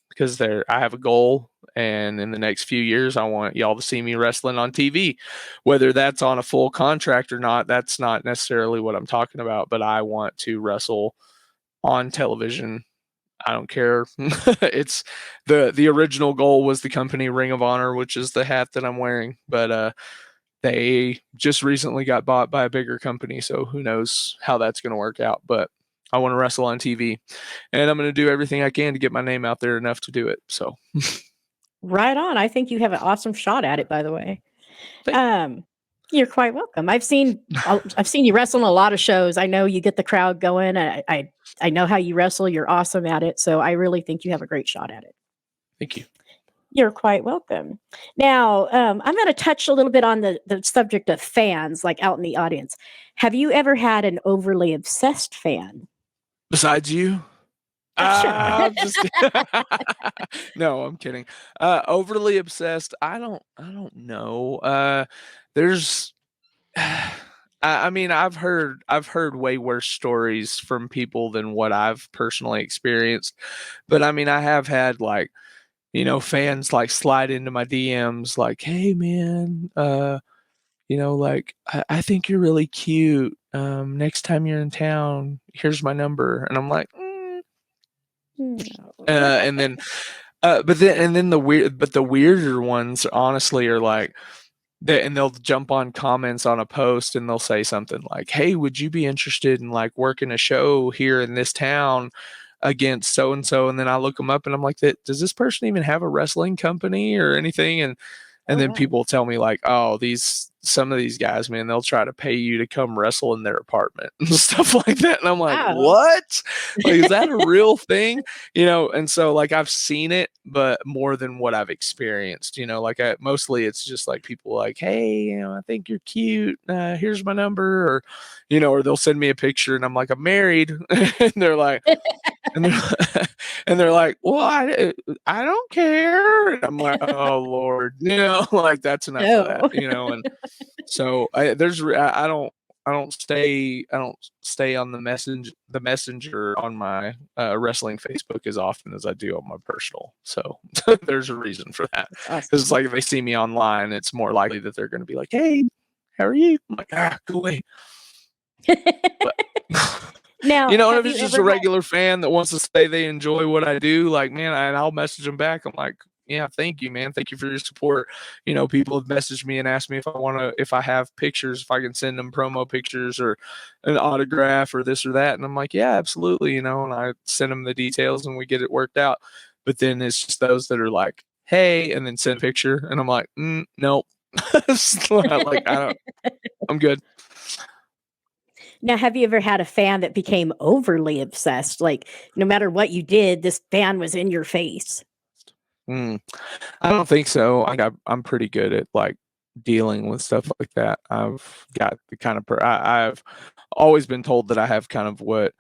Speaker 3: Because I have a goal, and in the next few years, I want y'all to see me wrestling on TV. Whether that's on a full contract or not, that's not necessarily what I'm talking about, but I want to wrestle on television. I don't care. It's the original goal was the company Ring of Honor, which is the hat that I'm wearing, but they just recently got bought by a bigger company, so who knows how that's going to work out. But I want to wrestle on TV, and I'm going to do everything I can to get my name out there enough to do it. So,
Speaker 2: Right on. I think you have an awesome shot at it, by the way.
Speaker 3: Thank
Speaker 2: You're quite welcome. I've seen you wrestle in a lot of shows. I know you get the crowd going. I know how you wrestle. You're awesome at it. So I really think you have a great shot at it.
Speaker 3: thank you.
Speaker 2: You're quite welcome. Now, I'm going to touch a little bit on the subject of fans, like out in the audience. Have you ever had an overly obsessed fan?
Speaker 3: Besides you? I'm just no, I'm kidding. Overly obsessed. I don't know. There's I mean, I've heard way worse stories from people than what I've personally experienced. But I mean, I have had like, fans like slide into my DMs like, "Hey man, like I think you're really cute. Next time you're in town, here's my number." And I'm like,
Speaker 2: No.
Speaker 3: and then the weirder ones honestly are like and they'll jump on comments on a post and they'll say something like, "Hey, would you be interested in like working a show here in this town against so and so?" And then I look them up and I'm like, "Does this person even have a wrestling company or anything?" And then
Speaker 2: wow.
Speaker 3: people tell me like, "Oh, some of these guys, man, they'll try to pay you to come wrestle in their apartment and stuff like that." And I'm like,
Speaker 2: Wow.
Speaker 3: "What? Like, is that a real thing?" And so like I've seen it, but more than what I've experienced, like mostly it's just like people like, "Hey, I think you're cute. Here's my number," or they'll send me a picture and I'm like, "I'm married." And they're like, and they're, and they're like, "Well, I don't care." And I'm like, "Oh Lord," like that's enough of that, and so I don't stay on the messenger on my wrestling Facebook as often as I do on my personal. So there's a reason for that.
Speaker 2: Awesome.
Speaker 3: Because it's like if they see me online, it's more likely that they're going to be like, "Hey, how are you?" I'm like, "Go away." But,
Speaker 2: Now,
Speaker 3: and
Speaker 2: have
Speaker 3: if it's
Speaker 2: you
Speaker 3: just
Speaker 2: ever
Speaker 3: a regular fan that wants to say they enjoy what I do, like, man, and I'll message them back. I'm like, "Yeah, thank you, man. Thank you for your support." People have messaged me and asked me if I have pictures, if I can send them promo pictures or an autograph or this or that. And I'm like, "Yeah, absolutely." And I send them the details and we get it worked out. But then it's just those that are like, "Hey," and then send a picture. And I'm like, nope. Like, I'm good.
Speaker 2: Now, have you ever had a fan that became overly obsessed? Like, no matter what you did, this fan was in your face.
Speaker 3: I don't think so. I'm pretty good at like dealing with stuff like that. I've got the kind of I've always been told that I have kind of what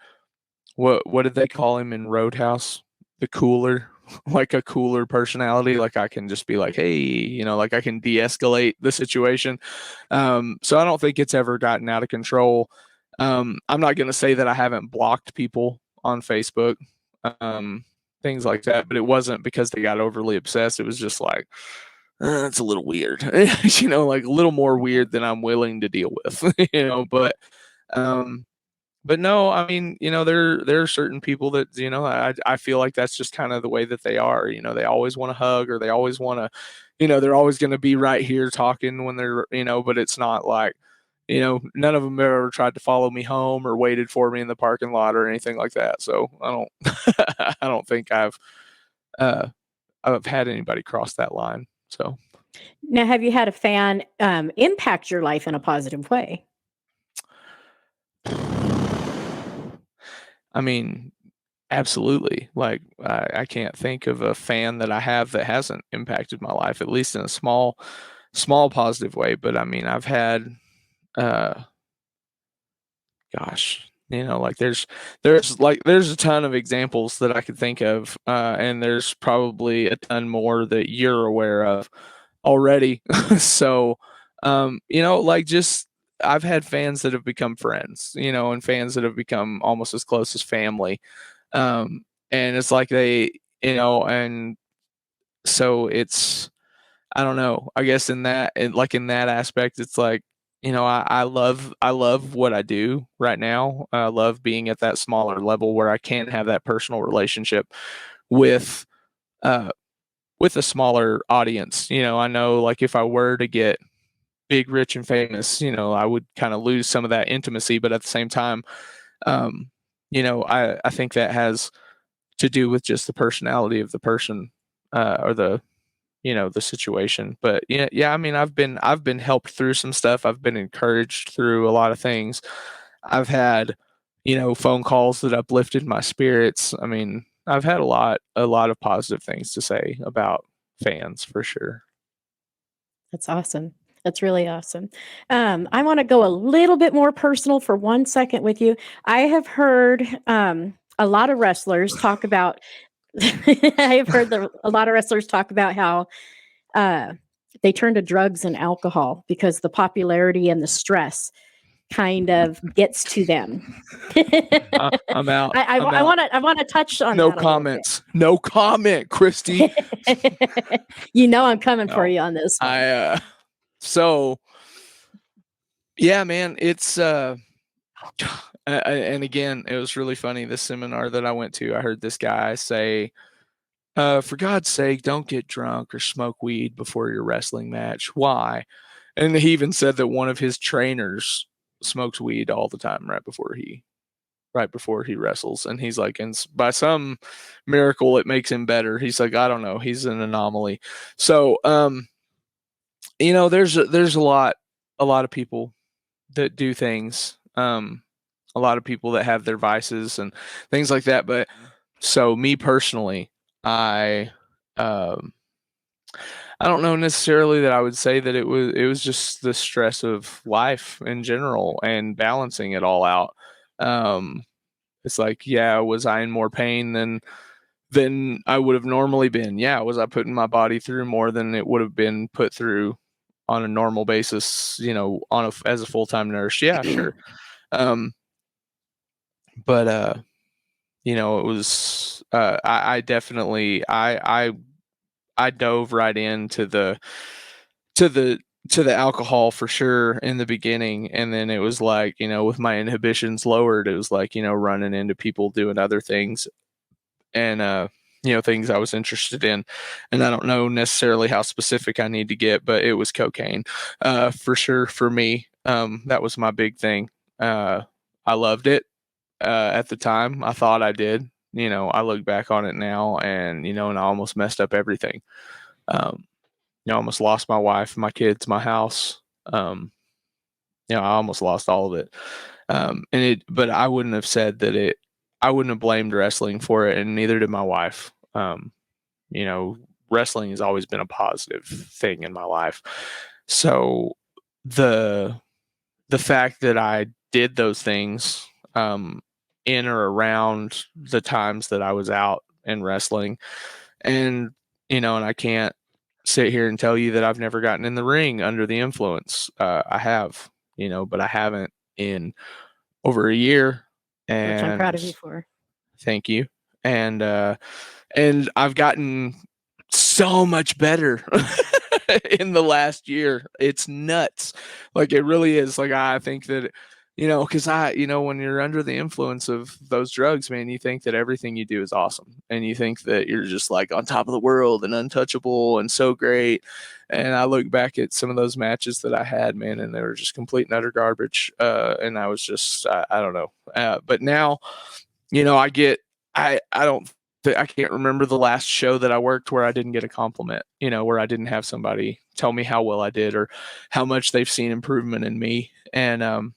Speaker 3: did they call him in Roadhouse? The cooler, like a cooler personality. Like I can just be like, "Hey," like I can de-escalate the situation. So I don't think it's ever gotten out of control. I'm not going to say that I haven't blocked people on Facebook. Things like that, but it wasn't because they got overly obsessed. It was just like, it's a little weird, like a little more weird than I'm willing to deal with, but no, I mean, there are certain people that, I feel like that's just kind of the way that they are, they always want to hug or they always want to, they're always going to be right here talking when they're, but it's not like, none of them ever tried to follow me home or waited for me in the parking lot or anything like that. So I don't, I don't think I've had anybody cross that line. So
Speaker 2: Now, have you had a fan impact your life in a positive way?
Speaker 3: I mean, absolutely. Like I can't think of a fan that I have that hasn't impacted my life, at least in a small positive way. But I mean, I've had, gosh, Like there's a ton of examples that I could think of, and there's probably a ton more that you're aware of already. So, like just I've had fans that have become friends, and fans that have become almost as close as family. And it's like and so it's, I don't know, I guess in that aspect, it's like, I love what I do right now. I love being at that smaller level where I can have that personal relationship with, uh, with a smaller audience. I know like if I were to get big, rich, and famous, I would kind of lose some of that intimacy. But at the same time, I think that has to do with just the personality of the person, or the situation. But yeah, I mean, I've been helped through some stuff. I've been encouraged through a lot of things. I've had, phone calls that uplifted my spirits. I mean, I've had a lot of positive things to say about fans for sure.
Speaker 2: That's awesome. That's really awesome. I want to go a little bit more personal for 1 second with you. I have heard a lot of wrestlers talk about. I have heard a lot of wrestlers talk about how they turn to drugs and alcohol because the popularity and the stress kind of gets to them.
Speaker 3: I'm out.
Speaker 2: I want to touch on
Speaker 3: No
Speaker 2: that
Speaker 3: comments. No comment, Kristy.
Speaker 2: I'm coming for you on this one.
Speaker 3: So yeah, man, it's and again, it was really funny. This seminar that I went to, I heard this guy say, for God's sake, don't get drunk or smoke weed before your wrestling match. Why? And he even said that one of his trainers smokes weed all the time right before he wrestles. And he's like, and by some miracle, it makes him better. He's like, I don't know. He's an anomaly. So, there's a lot of people that do things, a lot of people that have their vices and things like that. But so me personally, I don't know necessarily that I would say that it was just the stress of life in general and balancing it all out. It's like, yeah, was I in more pain than I would have normally been? Yeah. Was I putting my body through more than it would have been put through on a normal basis, as a full-time nurse? Yeah, sure. But it was, I definitely, I dove right into the alcohol for sure in the beginning. And then it was like, with my inhibitions lowered, it was like, running into people doing other things and, things I was interested in. And I don't know necessarily how specific I need to get, but it was cocaine, for sure. For me, that was my big thing. I loved it, at the time. I thought I did. I look back on it now and, and I almost messed up everything. I almost lost my wife, my kids, my house. I almost lost all of it. But I wouldn't have said that I wouldn't have blamed wrestling for it, and neither did my wife. Wrestling has always been a positive thing in my life. So the fact that I did those things, in or around the times that I was out in wrestling, and and I can't sit here and tell you that I've never gotten in the ring under the influence. I have, but I haven't in over a year. And
Speaker 2: which I'm proud of you for.
Speaker 3: Thank you. And I've gotten so much better in the last year. It's nuts. Like, it really is. Like, I think that, because when you're under the influence of those drugs, man, you think that everything you do is awesome. And you think that you're just like on top of the world and untouchable and so great. And I look back at some of those matches that I had, man, and they were just complete and utter garbage. And I was just, I don't know. But now, I can't remember the last show that I worked where I didn't get a compliment, where I didn't have somebody tell me how well I did or how much they've seen improvement in me. And, and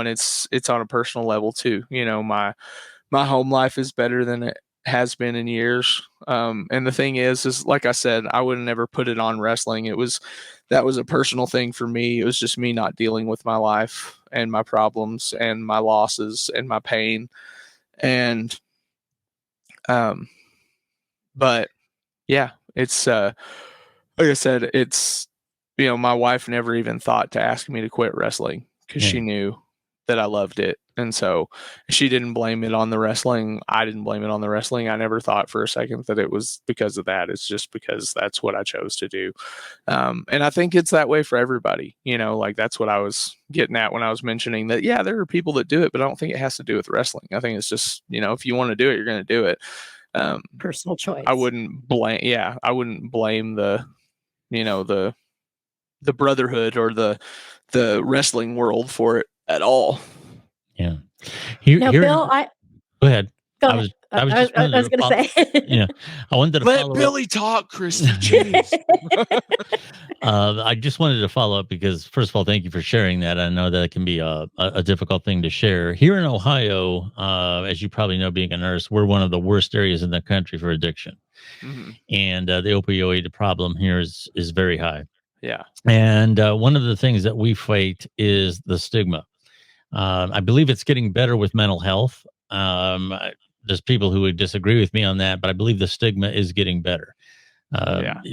Speaker 3: it's on a personal level too. My home life is better than has been in years. And the thing is like I said, I would have never put it on wrestling. That was a personal thing for me. It was just me not dealing with my life and my problems and my losses and my pain. And, but yeah, it's, like I said, it's, my wife never even thought to ask me to quit wrestling because she knew that I loved it. And so she didn't blame it on the wrestling. I didn't blame it on the wrestling. I never thought for a second that it was because of that. It's just because that's what I chose to do. And I think it's that way for everybody, like that's what I was getting at when I was mentioning that, yeah, there are people that do it, but I don't think it has to do with wrestling. I think it's just, if you want to do it, you're going to do it.
Speaker 2: Personal choice.
Speaker 3: I wouldn't blame the, the brotherhood or the wrestling world for it at all.
Speaker 1: Yeah.
Speaker 2: Bill,
Speaker 1: go ahead.
Speaker 2: Go ahead. I was going to say.
Speaker 1: Yeah, I wanted to
Speaker 3: let Billy talk, Kristy. Jeez.
Speaker 1: I just wanted to follow up because, first of all, thank you for sharing that. I know that it can be a difficult thing to share. Here in Ohio, as you probably know, being a nurse, we're one of the worst areas in the country for addiction, and the opioid problem here is very high.
Speaker 3: Yeah,
Speaker 1: and one of the things that we fight is the stigma. I believe it's getting better with mental health. There's people who would disagree with me on that, but I believe the stigma is getting better. The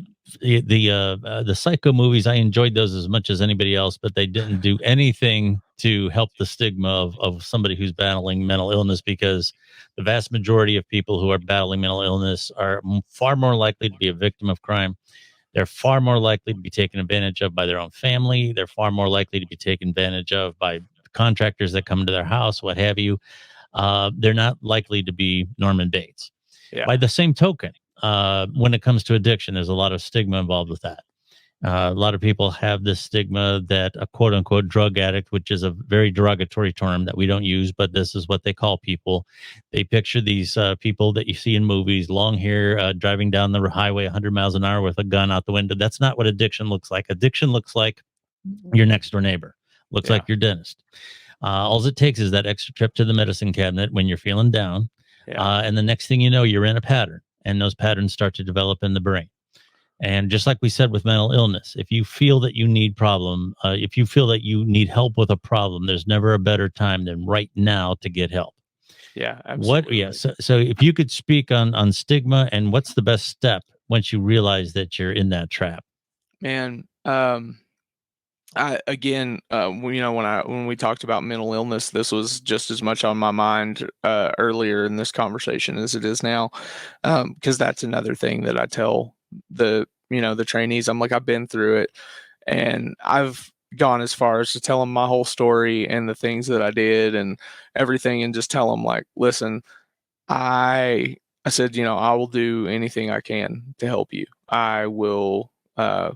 Speaker 1: psycho movies, I enjoyed those as much as anybody else, but they didn't do anything to help the stigma of somebody who's battling mental illness, because the vast majority of people who are battling mental illness are far more likely to be a victim of crime. They're far more likely to be taken advantage of by their own family. They're far more likely to be taken advantage of by contractors that come to their house, what have you. They're not likely to be Norman Bates.
Speaker 3: Yeah.
Speaker 1: By the same token, when it comes to addiction, there's a lot of stigma involved with that. A lot of people have this stigma that a quote unquote drug addict, which is a very derogatory term that we don't use, but this is what they call people. They picture these people that you see in movies, long hair, driving down the highway 100 miles an hour with a gun out the window. That's not what addiction looks like. Addiction looks like your next door neighbor, looks like your dentist. All it takes is that extra trip to the medicine cabinet when you're feeling down. And the next thing you know, you're in a pattern, and those patterns start to develop in the brain. And just like we said with mental illness, if you feel that you need if you feel that you need help with a problem, there's never a better time than right now to get help.
Speaker 3: Yeah, absolutely.
Speaker 1: So if you could speak on stigma and what's the best step once you realize that you're in that trap.
Speaker 3: Man, when we talked about mental illness, this was just as much on my mind earlier in this conversation as it is now, because that's another thing that I tell the trainees. I'm like, I've been through it, and I've gone as far as to tell them my whole story and the things that I did and everything, and just tell them, like, listen, I said, I will do anything I can to help you. I will, I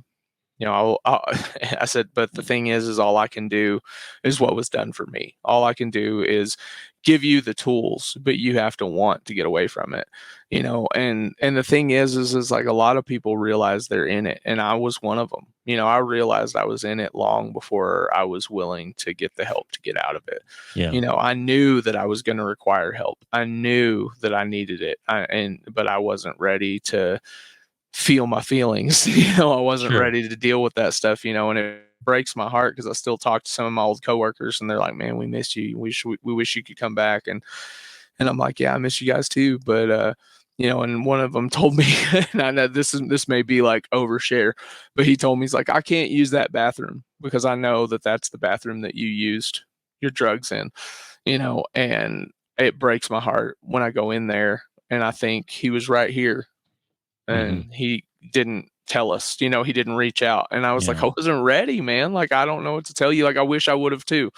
Speaker 3: said, but the thing is all I can do is what was done for me. All I can do is give you the tools, but you have to want to get away from it, and the thing is like a lot of people realize they're in it. And I was one of them. I realized I was in it long before I was willing to get the help to get out of it. Yeah. I knew that I was going to require help. I knew that I needed it. But I wasn't ready to feel my feelings. I wasn't ready to deal with that stuff, and it breaks my heart because I still talk to some of my old coworkers, and they're like, man, we miss you. We wish you could come back. And I'm like, yeah, I miss you guys too. But, and one of them told me, and I know this may be like overshare, but he told me, he's like, I can't use that bathroom because I know that that's the bathroom that you used your drugs in, and it breaks my heart when I go in there and I think he was right here. And he didn't tell us, he didn't reach out. And I was like, I wasn't ready, man. Like, I don't know what to tell you. Like, I wish I would have too,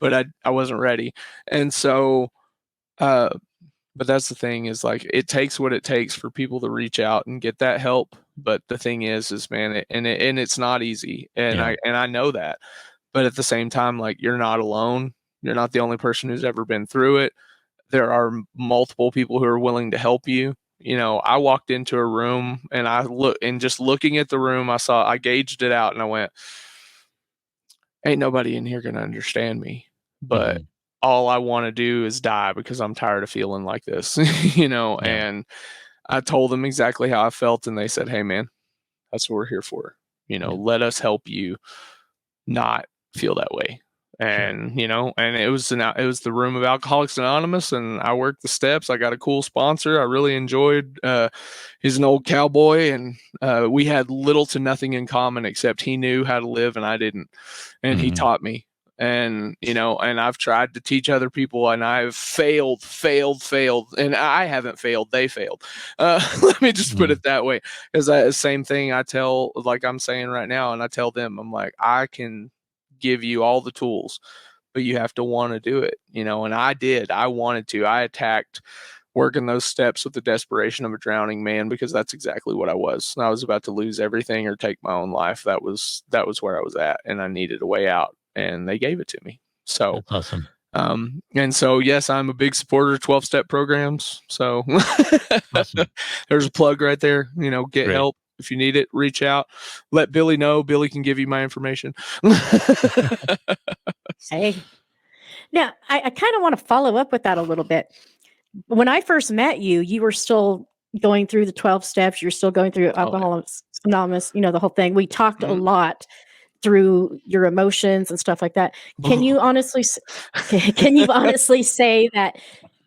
Speaker 3: but I wasn't ready. And so, but that's the thing, is like, it takes what it takes for people to reach out and get that help. But the thing is man, and it's not easy. And I know that, but at the same time, like, you're not alone. You're not the only person who's ever been through it. There are multiple people who are willing to help you. I walked into a room and just looking at the room, I gauged it out and I went, ain't nobody in here going to understand me, but all I want to do is die because I'm tired of feeling like this,
Speaker 1: Yeah.
Speaker 3: and I told them exactly how I felt, and they said, "Hey man, that's what we're here for. Let us help you not feel that way." And and it was the room of Alcoholics Anonymous, and I worked the steps. I got a cool sponsor. I really enjoyed. He's an old cowboy, and we had little to nothing in common except he knew how to live and I didn't, and he taught me. And and I've tried to teach other people, and I've failed, and I haven't failed. They failed. Let me just put it that way, because the same thing I tell, like I'm saying right now, and I tell them, I'm like, I can give you all the tools, but you have to want to do it, and I did. I wanted to. I attacked working those steps with the desperation of a drowning man, because that's exactly what I was. I was about to lose everything or take my own life. That was where I was at, and I needed a way out, and they gave it to me. So
Speaker 1: That's awesome.
Speaker 3: And so, yes, I'm a big supporter of 12-step programs. So
Speaker 1: Awesome.
Speaker 3: There's a plug right there. Get
Speaker 1: Great.
Speaker 3: help. If you need it, reach out. Let Billy know. Billy can give you my information.
Speaker 2: Hey. Now, I kind of want to follow up with that a little bit. When I first met you, you were still going through the 12 steps. You're still going through Alcoholics Anonymous, the whole thing. We talked a lot through your emotions and stuff like that. Can you honestly say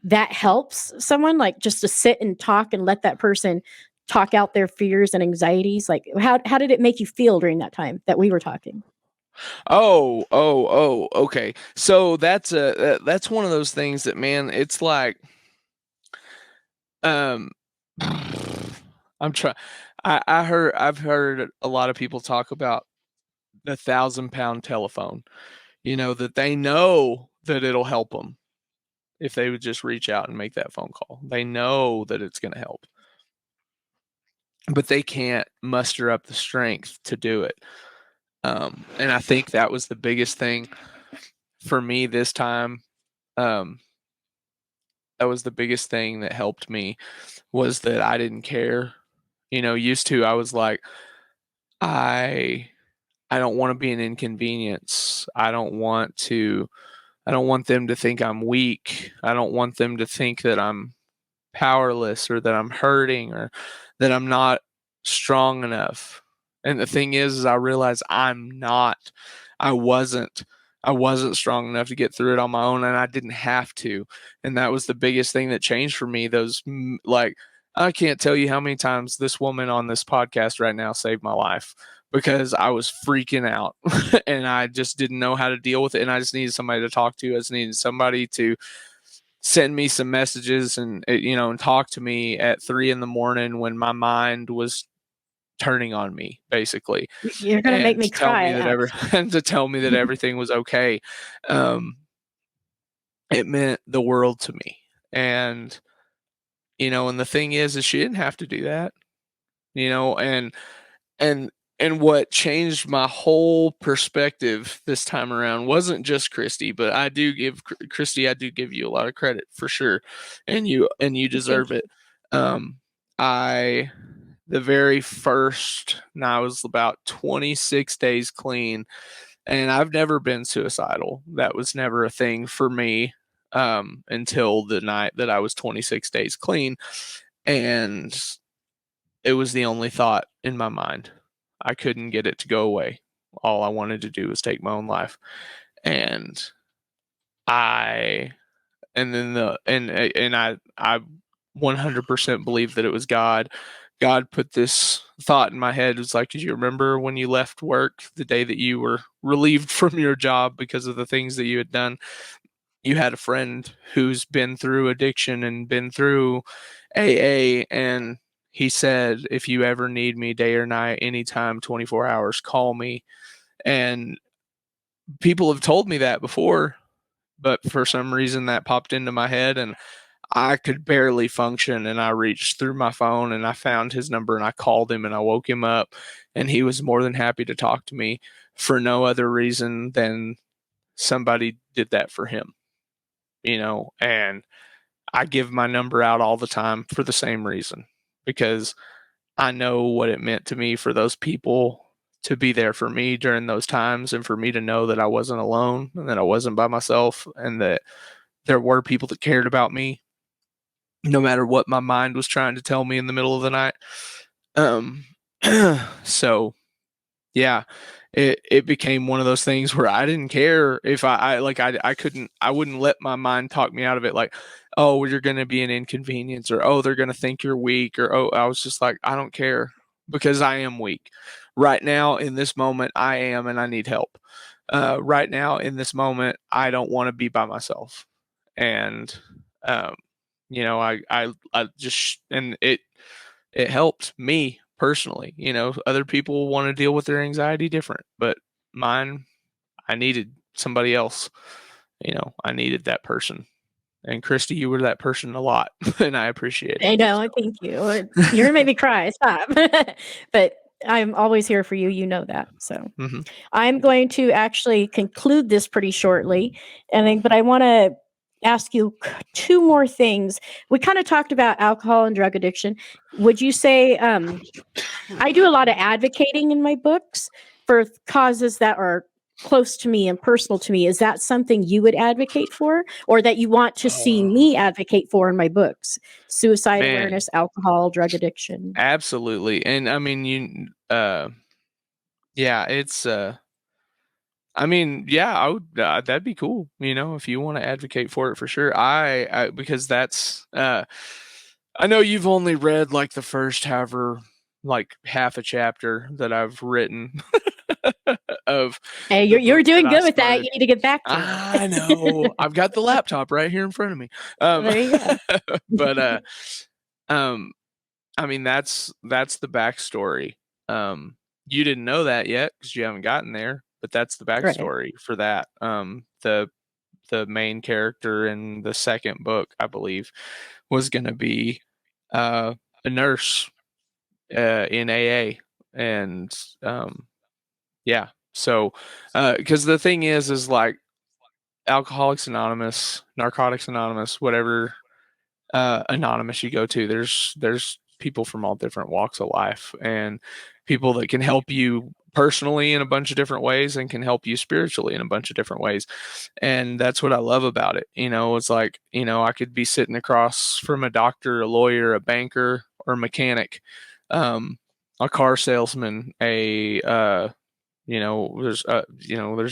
Speaker 2: that helps someone, like, just to sit and talk and let that person talk out their fears and anxieties? Like, how did it make you feel during that time that we were talking?
Speaker 3: Okay. So that's one of those things that, man, it's like, I'm trying. I've heard a lot of people talk about the 1,000-pound telephone, that they know that it'll help them if they would just reach out and make that phone call. They know that it's going to help, but they can't muster up the strength to do it. And I think that was the biggest thing for me this time. That was the biggest thing that helped me, was that I didn't care. Used to, I was like, I don't want to be an inconvenience. I don't want them to think I'm weak. I don't want them to think that I'm powerless, or that I'm hurting, or that I'm not strong enough. And the thing is I realized I'm not. I wasn't strong enough to get through it on my own, and I didn't have to. And that was the biggest thing that changed for me. I can't tell you how many times this woman on this podcast right now saved my life, because I was freaking out and I just didn't know how to deal with it. And I just needed somebody to talk to. I just needed somebody to send me some messages and talk to me at 3 a.m. when my mind was turning on me, basically.
Speaker 2: You're going to make me cry.
Speaker 3: And to tell me that everything was okay. It meant the world to me. And, and the thing is she didn't have to do that, and what changed my whole perspective this time around wasn't just Kristy, but I do give you a lot of credit for sure. And you deserve it. The very first, and I was about 26 days clean, and I've never been suicidal. That was never a thing for me until the night that I was 26 days clean. And it was the only thought in my mind. I couldn't get it to go away. All I wanted to do was take my own life. And I 100% believe that it was God. God put this thought in my head. It was like, did you remember when you left work the day that you were relieved from your job because of the things that you had done? You had a friend who's been through addiction and been through AA, and he said, if you ever need me day or night, anytime, 24 hours, call me. And people have told me that before, but for some reason that popped into my head, and I could barely function. And I reached through my phone and I found his number, and I called him and I woke him up, and he was more than happy to talk to me for no other reason than somebody did that for him, and I give my number out all the time for the same reason, because I know what it meant to me for those people to be there for me during those times, and for me to know that I wasn't alone and that I wasn't by myself, and that there were people that cared about me no matter what my mind was trying to tell me in the middle of the night. So yeah, it became one of those things where I didn't care if I wouldn't let my mind talk me out of it, like, oh, you're going to be an inconvenience, or oh, they're going to think you're weak, or oh, I was just like, I don't care, because I am weak right now in this moment. I am, and I need help right now in this moment. I don't want to be by myself. And I just, and it helped me personally. Other people want to deal with their anxiety different, but mine, I needed somebody else. I needed that person. And Kristy, you were that person a lot, and I appreciate it.
Speaker 2: I know. So. Thank you. You're gonna make me cry. Stop. But I'm always here for you. You know that. So I'm going to actually conclude this pretty shortly, but I want to ask you two more things. We kind of talked about alcohol and drug addiction. Would you say I do a lot of advocating in my books for causes that are close to me and personal to me? Is that something you would advocate for, or that you want to see me advocate for in my books? Suicide awareness, alcohol, drug addiction.
Speaker 3: Absolutely. And I mean, it's I mean, yeah, I would, that'd be cool, if you want to advocate for it, for sure. I because that's I know you've only read like the first half a chapter that I've written.
Speaker 2: Hey, you're doing good with that. You need to get back to it.
Speaker 3: I know. I've got the laptop right here in front of me.
Speaker 2: There you go.
Speaker 3: But I mean, that's the backstory. You didn't know that yet because you haven't gotten there, but that's the backstory for that. The main character in the second book, I believe, was going to be a nurse in AA, and yeah. So, because the thing is like Alcoholics Anonymous, Narcotics Anonymous, whatever anonymous you go to, there's people from all different walks of life, and people that can help you personally in a bunch of different ways and can help you spiritually in a bunch of different ways. And that's what I love about it. It's like, I could be sitting across from a doctor, a lawyer, a banker, or a mechanic, a car salesman, there's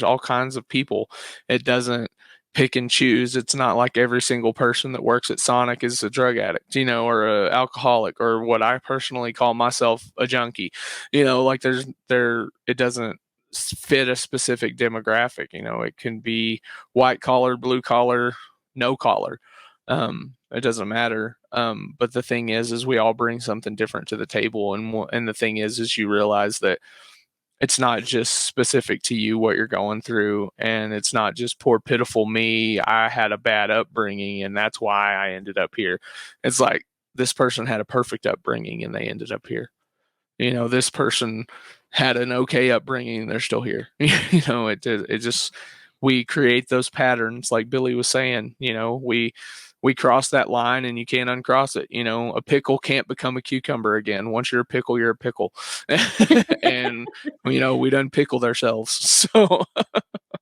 Speaker 3: all kinds of people. It doesn't pick and choose. It's not like every single person that works at Sonic is a drug addict, or a alcoholic, or what I personally call myself, a junkie. Like it doesn't fit a specific demographic. It can be white collar, blue collar, no collar. It doesn't matter. But the thing is we all bring something different to the table. And the thing is you realize that it's not just specific to you, what you're going through. And it's not just poor, pitiful me. I had a bad upbringing and that's why I ended up here. It's like this person had a perfect upbringing and they ended up here. This person had an okay upbringing and they're still here. It just, we create those patterns. Like Billy was saying, we cross that line and you can't uncross it. A pickle can't become a cucumber again. Once you're a pickle, you're a pickle. And, we done pickled ourselves. So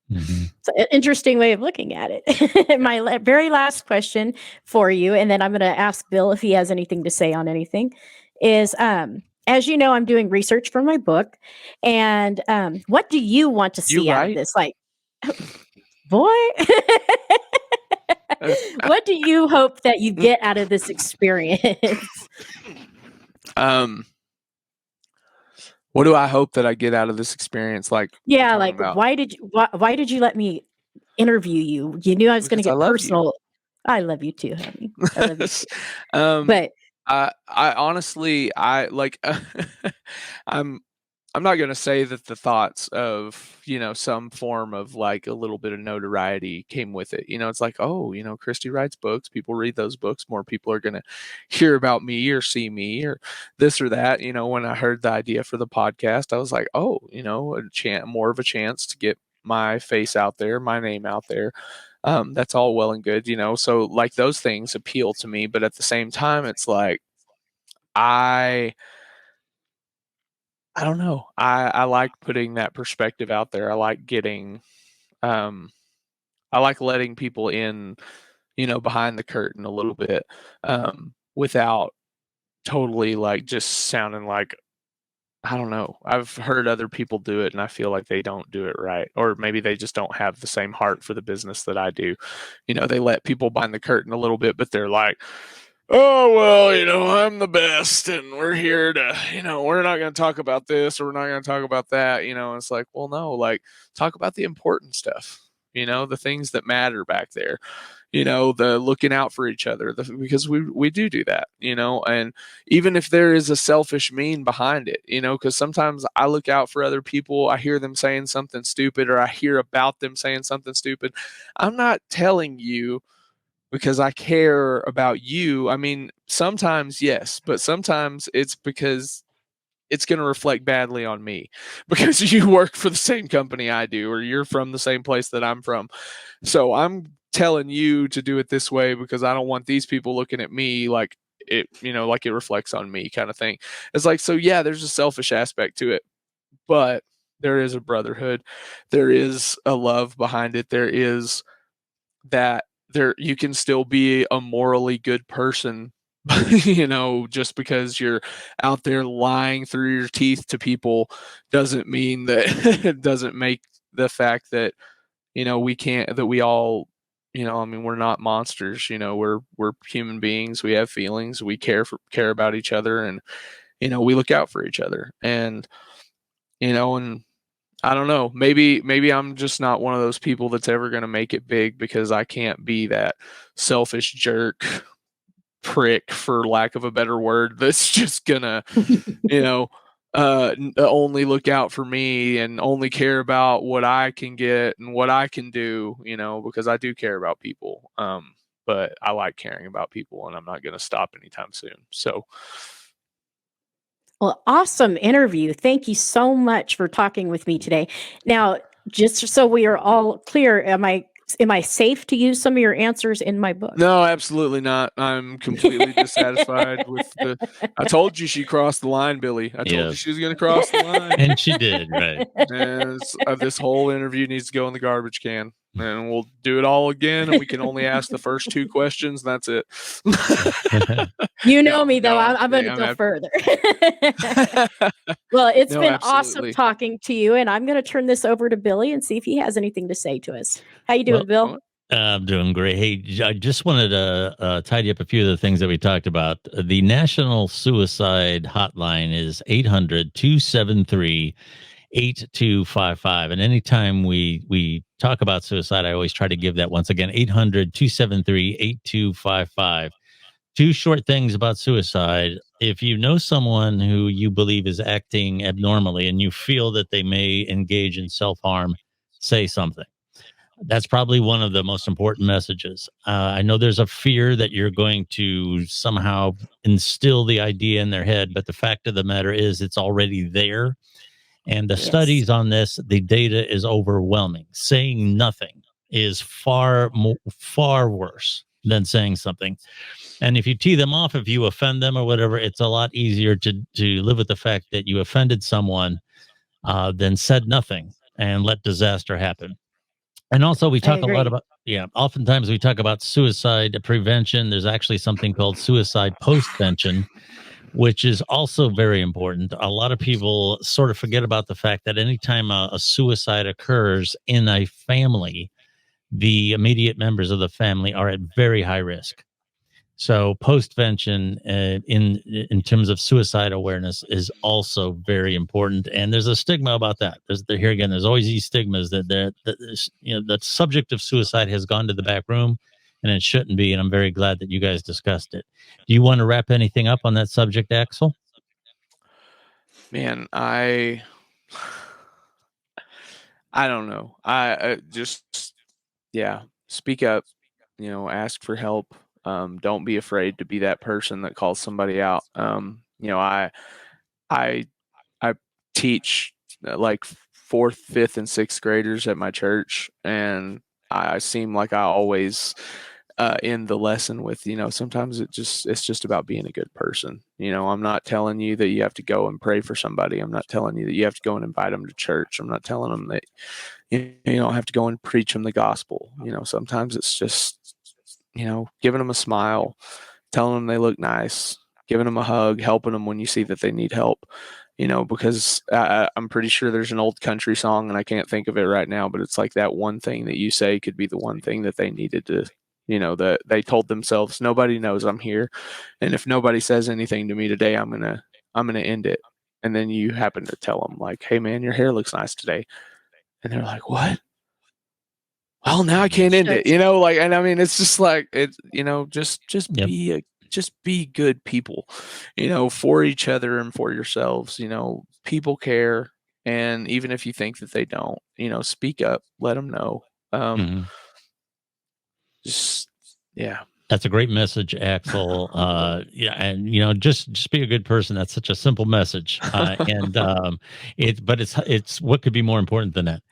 Speaker 2: it's an interesting way of looking at it. My very last question for you, and then I'm going to ask Bill if he has anything to say on anything, is, as you know, I'm doing research for my book. And what do you want to see out of this? Like, boy. What do you hope that you get out of this experience?
Speaker 3: What do I hope that I get out of this experience? Like,
Speaker 2: yeah, like why did you let me interview you? You knew I was going to get personal. I love you too, honey. I love you too. But
Speaker 3: I honestly, I'm not going to say that the thoughts of, some form of like a little bit of notoriety came with it. It's like, oh, Kristy writes books. People read those books. More people are going to hear about me or see me or this or that. When I heard the idea for the podcast, I was like, oh, more of a chance to get my face out there, my name out there. That's all well and good, so like those things appeal to me. But at the same time, it's like, I don't know. I like putting that perspective out there. I like getting, I like letting people in, behind the curtain a little bit, without totally like just sounding like, I don't know. I've heard other people do it and I feel like they don't do it right. Or maybe they just don't have the same heart for the business that I do. They let people behind the curtain a little bit, but they're like, oh, well, I'm the best and we're here to, we're not going to talk about this or we're not going to talk about that. It's like, well, no, like talk about the important stuff, the things that matter back there, the looking out for each other, because we do that, and even if there is a selfish mean behind it, because sometimes I look out for other people, I hear them saying something stupid or I hear about them saying something stupid. I'm not telling you because I care about you. I mean, sometimes yes, but sometimes it's because it's going to reflect badly on me because you work for the same company I do, or you're from the same place that I'm from. So I'm telling you to do it this way because I don't want these people looking at me like it, like it reflects on me kind of thing. It's like, so yeah, there's a selfish aspect to it, but there is a brotherhood. There is a love behind it. There is that you can still be a morally good person, just because you're out there lying through your teeth to people doesn't mean that it doesn't make the fact that, we can't, that we all, I mean, we're not monsters, we're human beings. We have feelings. We care about each other, and, we look out for each other. And, and I don't know. Maybe I'm just not one of those people that's ever going to make it big because I can't be that selfish jerk prick, for lack of a better word, that's just gonna, only look out for me and only care about what I can get and what I can do, because I do care about people. But I like caring about people and I'm not going to stop anytime soon. So,
Speaker 2: Well, awesome interview. Thank you so much for talking with me today. Now, just so we are all clear, am I safe to use some of your answers in my book?
Speaker 3: no, absolutely not. I'm completely dissatisfied with I told you she crossed the line, Billy. I told you she was going to cross the line.
Speaker 1: And she did, right?
Speaker 3: And this whole interview needs to go in the garbage can. And we'll do it all again, and we can only ask the first 2 questions, and that's it.
Speaker 2: You know me, though. I'm going to
Speaker 3: I'm
Speaker 2: go further. Well, it's been awesome
Speaker 3: absolutely.
Speaker 2: talking to you, and I'm going to turn this over to Billy and see if he has anything to say to us. How you doing, Bill?
Speaker 1: I'm doing great. Hey, I just wanted to tidy up a few of the things that we talked about. The National Suicide Hotline is 800-273 8255. And anytime we talk about suicide, I always try to give that once again, 800-273 8255. Two short things about suicide. If you know someone who you believe is acting abnormally and you feel that they may engage in self-harm, say something. That's probably one of the most important messages. I know there's a fear that you're going to somehow instill the idea in their head, but the fact of the matter is it's already there. And the studies on this, the data is overwhelming. Saying nothing is far worse than saying something. And if you tee them off, if you offend them or whatever, it's a lot easier to live with the fact that you offended someone than said nothing and let disaster happen. And also, we talk a lot about, oftentimes we talk about suicide prevention. There's actually something called suicide postvention, which is also very important. A lot of people sort of forget about the fact that anytime a suicide occurs in a family, the immediate members of the family are at very high risk. So postvention in terms of suicide awareness is also very important, and there's a stigma about that. Here again, there's always these stigmas that the subject of suicide has gone to the back room, and it shouldn't be. And I'm very glad that you guys discussed it. Do you want to wrap anything up on that subject, Axel?
Speaker 3: Man, I don't know. I just speak up. Ask for help. Don't be afraid to be that person that calls somebody out. I teach like 4th, 5th, and 6th graders at my church, and I seem like I always in the lesson with, sometimes it's just about being a good person. I'm not telling you that you have to go and pray for somebody. I'm not telling you that you have to go and invite them to church. I'm not telling them that you don't have to go and preach them the gospel. Sometimes it's just, giving them a smile, telling them they look nice, giving them a hug, helping them when you see that they need help. Because I'm pretty sure there's an old country song, and I can't think of it right now, but it's like that one thing that you say could be the one thing that they needed to, that they told themselves, nobody knows I'm here. And if nobody says anything to me today, I'm going to end it. And then you happen to tell them like, hey man, your hair looks nice today. And they're like, what? Well, now I can't end it, and I mean, it's just like, it's, just be good people, for each other and for yourselves. People care. And even if you think that they don't, speak up, let them know.
Speaker 1: That's a great message, Axel. And just be a good person. That's such a simple message. It's what could be more important than that.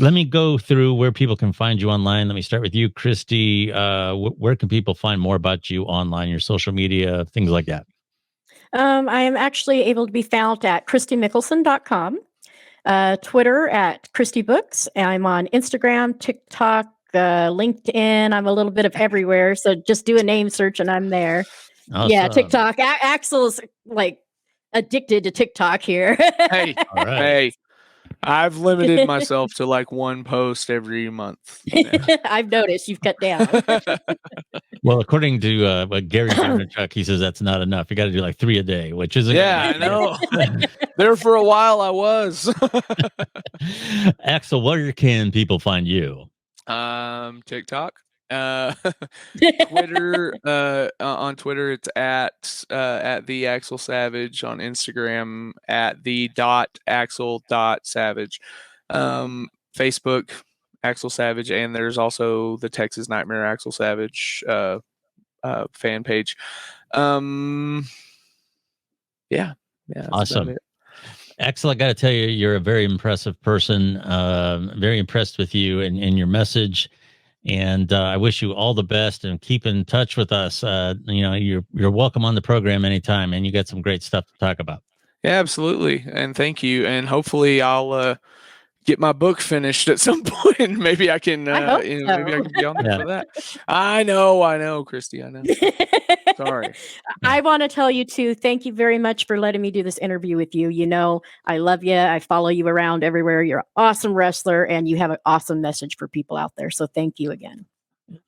Speaker 1: Let me go through where people can find you online. Let me start with you, Kristy. Where can people find more about you online, your social media, things like that?
Speaker 2: I am actually able to be found at KristyMickelsen.com, Twitter at Kristy Books. I'm on Instagram, TikTok, LinkedIn. I'm a little bit of everywhere. So just do a name search and I'm there. Awesome. Yeah, TikTok. Axel's like addicted to TikTok here.
Speaker 3: Hey, all right. Hey. I've limited myself to like one post every month.
Speaker 2: I've noticed you've cut down.
Speaker 1: Well, according to Gary Vaynerchuk, he says that's not enough. You got to do like 3 a day, which is
Speaker 3: I know. There for a while I was.
Speaker 1: Axel, where can people find you?
Speaker 3: TikTok. Twitter, on Twitter it's at the Axel Savage, on Instagram at the.axel.savage, Facebook Axel Savage, and there's also the Texas Nightmare Axel Savage fan page.
Speaker 1: Awesome. Axel, I got to tell you, you're a very impressive person. Very impressed with you and your message. And I wish you all the best, and keep in touch with us. You're welcome on the program anytime, and you got some great stuff to talk about.
Speaker 3: Yeah, absolutely. And thank you. And hopefully I'll get my book finished at some point. Maybe I can, maybe I can be on there for that. I know, Kristy, I know. Sorry.
Speaker 2: I want to tell you too, thank you very much for letting me do this interview with you. I love you. I follow you around everywhere. You're an awesome wrestler, and you have an awesome message for people out there. So thank you again.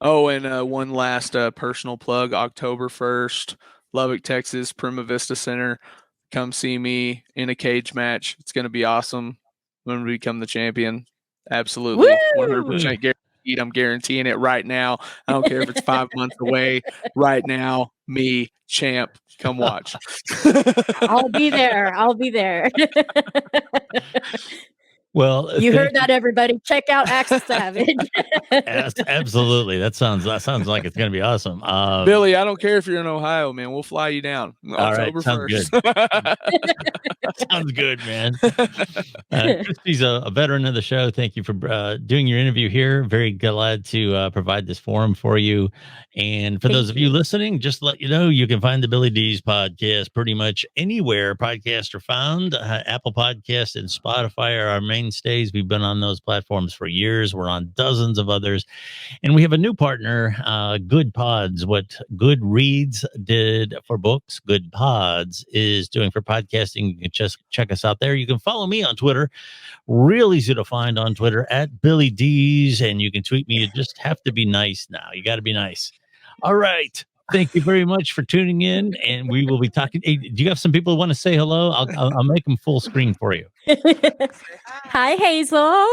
Speaker 3: Oh, and one last personal plug, October 1st, Lubbock, Texas, Prima Vista Center. Come see me in a cage match. It's going to be awesome. I'm going to become the champion. Absolutely. Woo! 100% guaranteed. I'm guaranteeing it right now. I don't care if it's 5 months away. Right now, me, champ, come watch.
Speaker 2: I'll be there.
Speaker 1: Well,
Speaker 2: you heard that, everybody. Check out Axel Savage.
Speaker 1: Yes, absolutely. That sounds like it's going to be awesome.
Speaker 3: Billy, I don't care if you're in Ohio, man. We'll fly you down. October 1st.
Speaker 1: Sounds good, man. Kristy's a veteran of the show. Thank you for doing your interview here. Very glad to provide this forum for you. And for those of you listening, just to let you know, you can find the Billy Dees Podcast pretty much anywhere podcasts are found. Apple Podcasts and Spotify are our mainstays. We've been on those platforms for years. We're on dozens of others. And we have a new partner, Good Pods. What Good Reads did for books, Good Pods is doing for podcasting. You can just check us out there. You can follow me on Twitter. Real easy to find on Twitter at Billy Dees. And you can tweet me. You just have to be nice now. You got to be nice. All right. Thank you very much for tuning in, and we will be talking. Hey, do you have some people who want to say hello? I'll make them full screen for you.
Speaker 2: Hi, Hazel.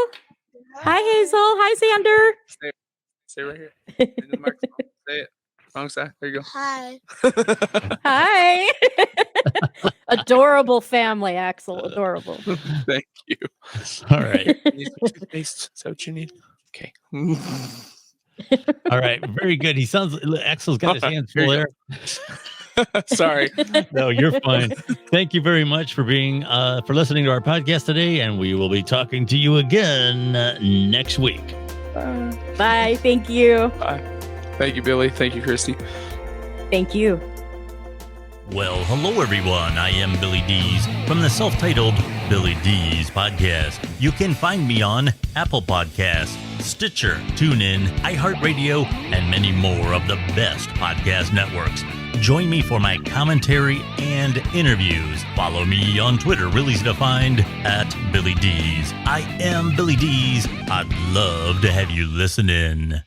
Speaker 2: Hi, Hazel. Hi, Xander.
Speaker 3: Stay right here. Into the microphone. Say it. Wrong side. There you go.
Speaker 4: Hi.
Speaker 2: Hi. Adorable family, Axel. Adorable.
Speaker 3: Thank you.
Speaker 1: All right.
Speaker 3: Is that what you need? Okay.
Speaker 1: All right, very good. He sounds. Axel's got his hands full there.
Speaker 3: Sorry.
Speaker 1: No, you're fine. Thank you very much for listening to our podcast today, and we will be talking to you again next week.
Speaker 2: Bye. Thank you.
Speaker 3: Bye. Thank you, Billy. Thank you, Kristy.
Speaker 2: Thank you.
Speaker 1: Well, hello everyone. I am Billy Dees from the self-titled Billy Dees Podcast. You can find me on Apple Podcasts, Stitcher, TuneIn, iHeartRadio, and many more of the best podcast networks. Join me for my commentary and interviews. Follow me on Twitter, real easy to find, at Billy Dees. I am Billy Dees. I'd love to have you listen in.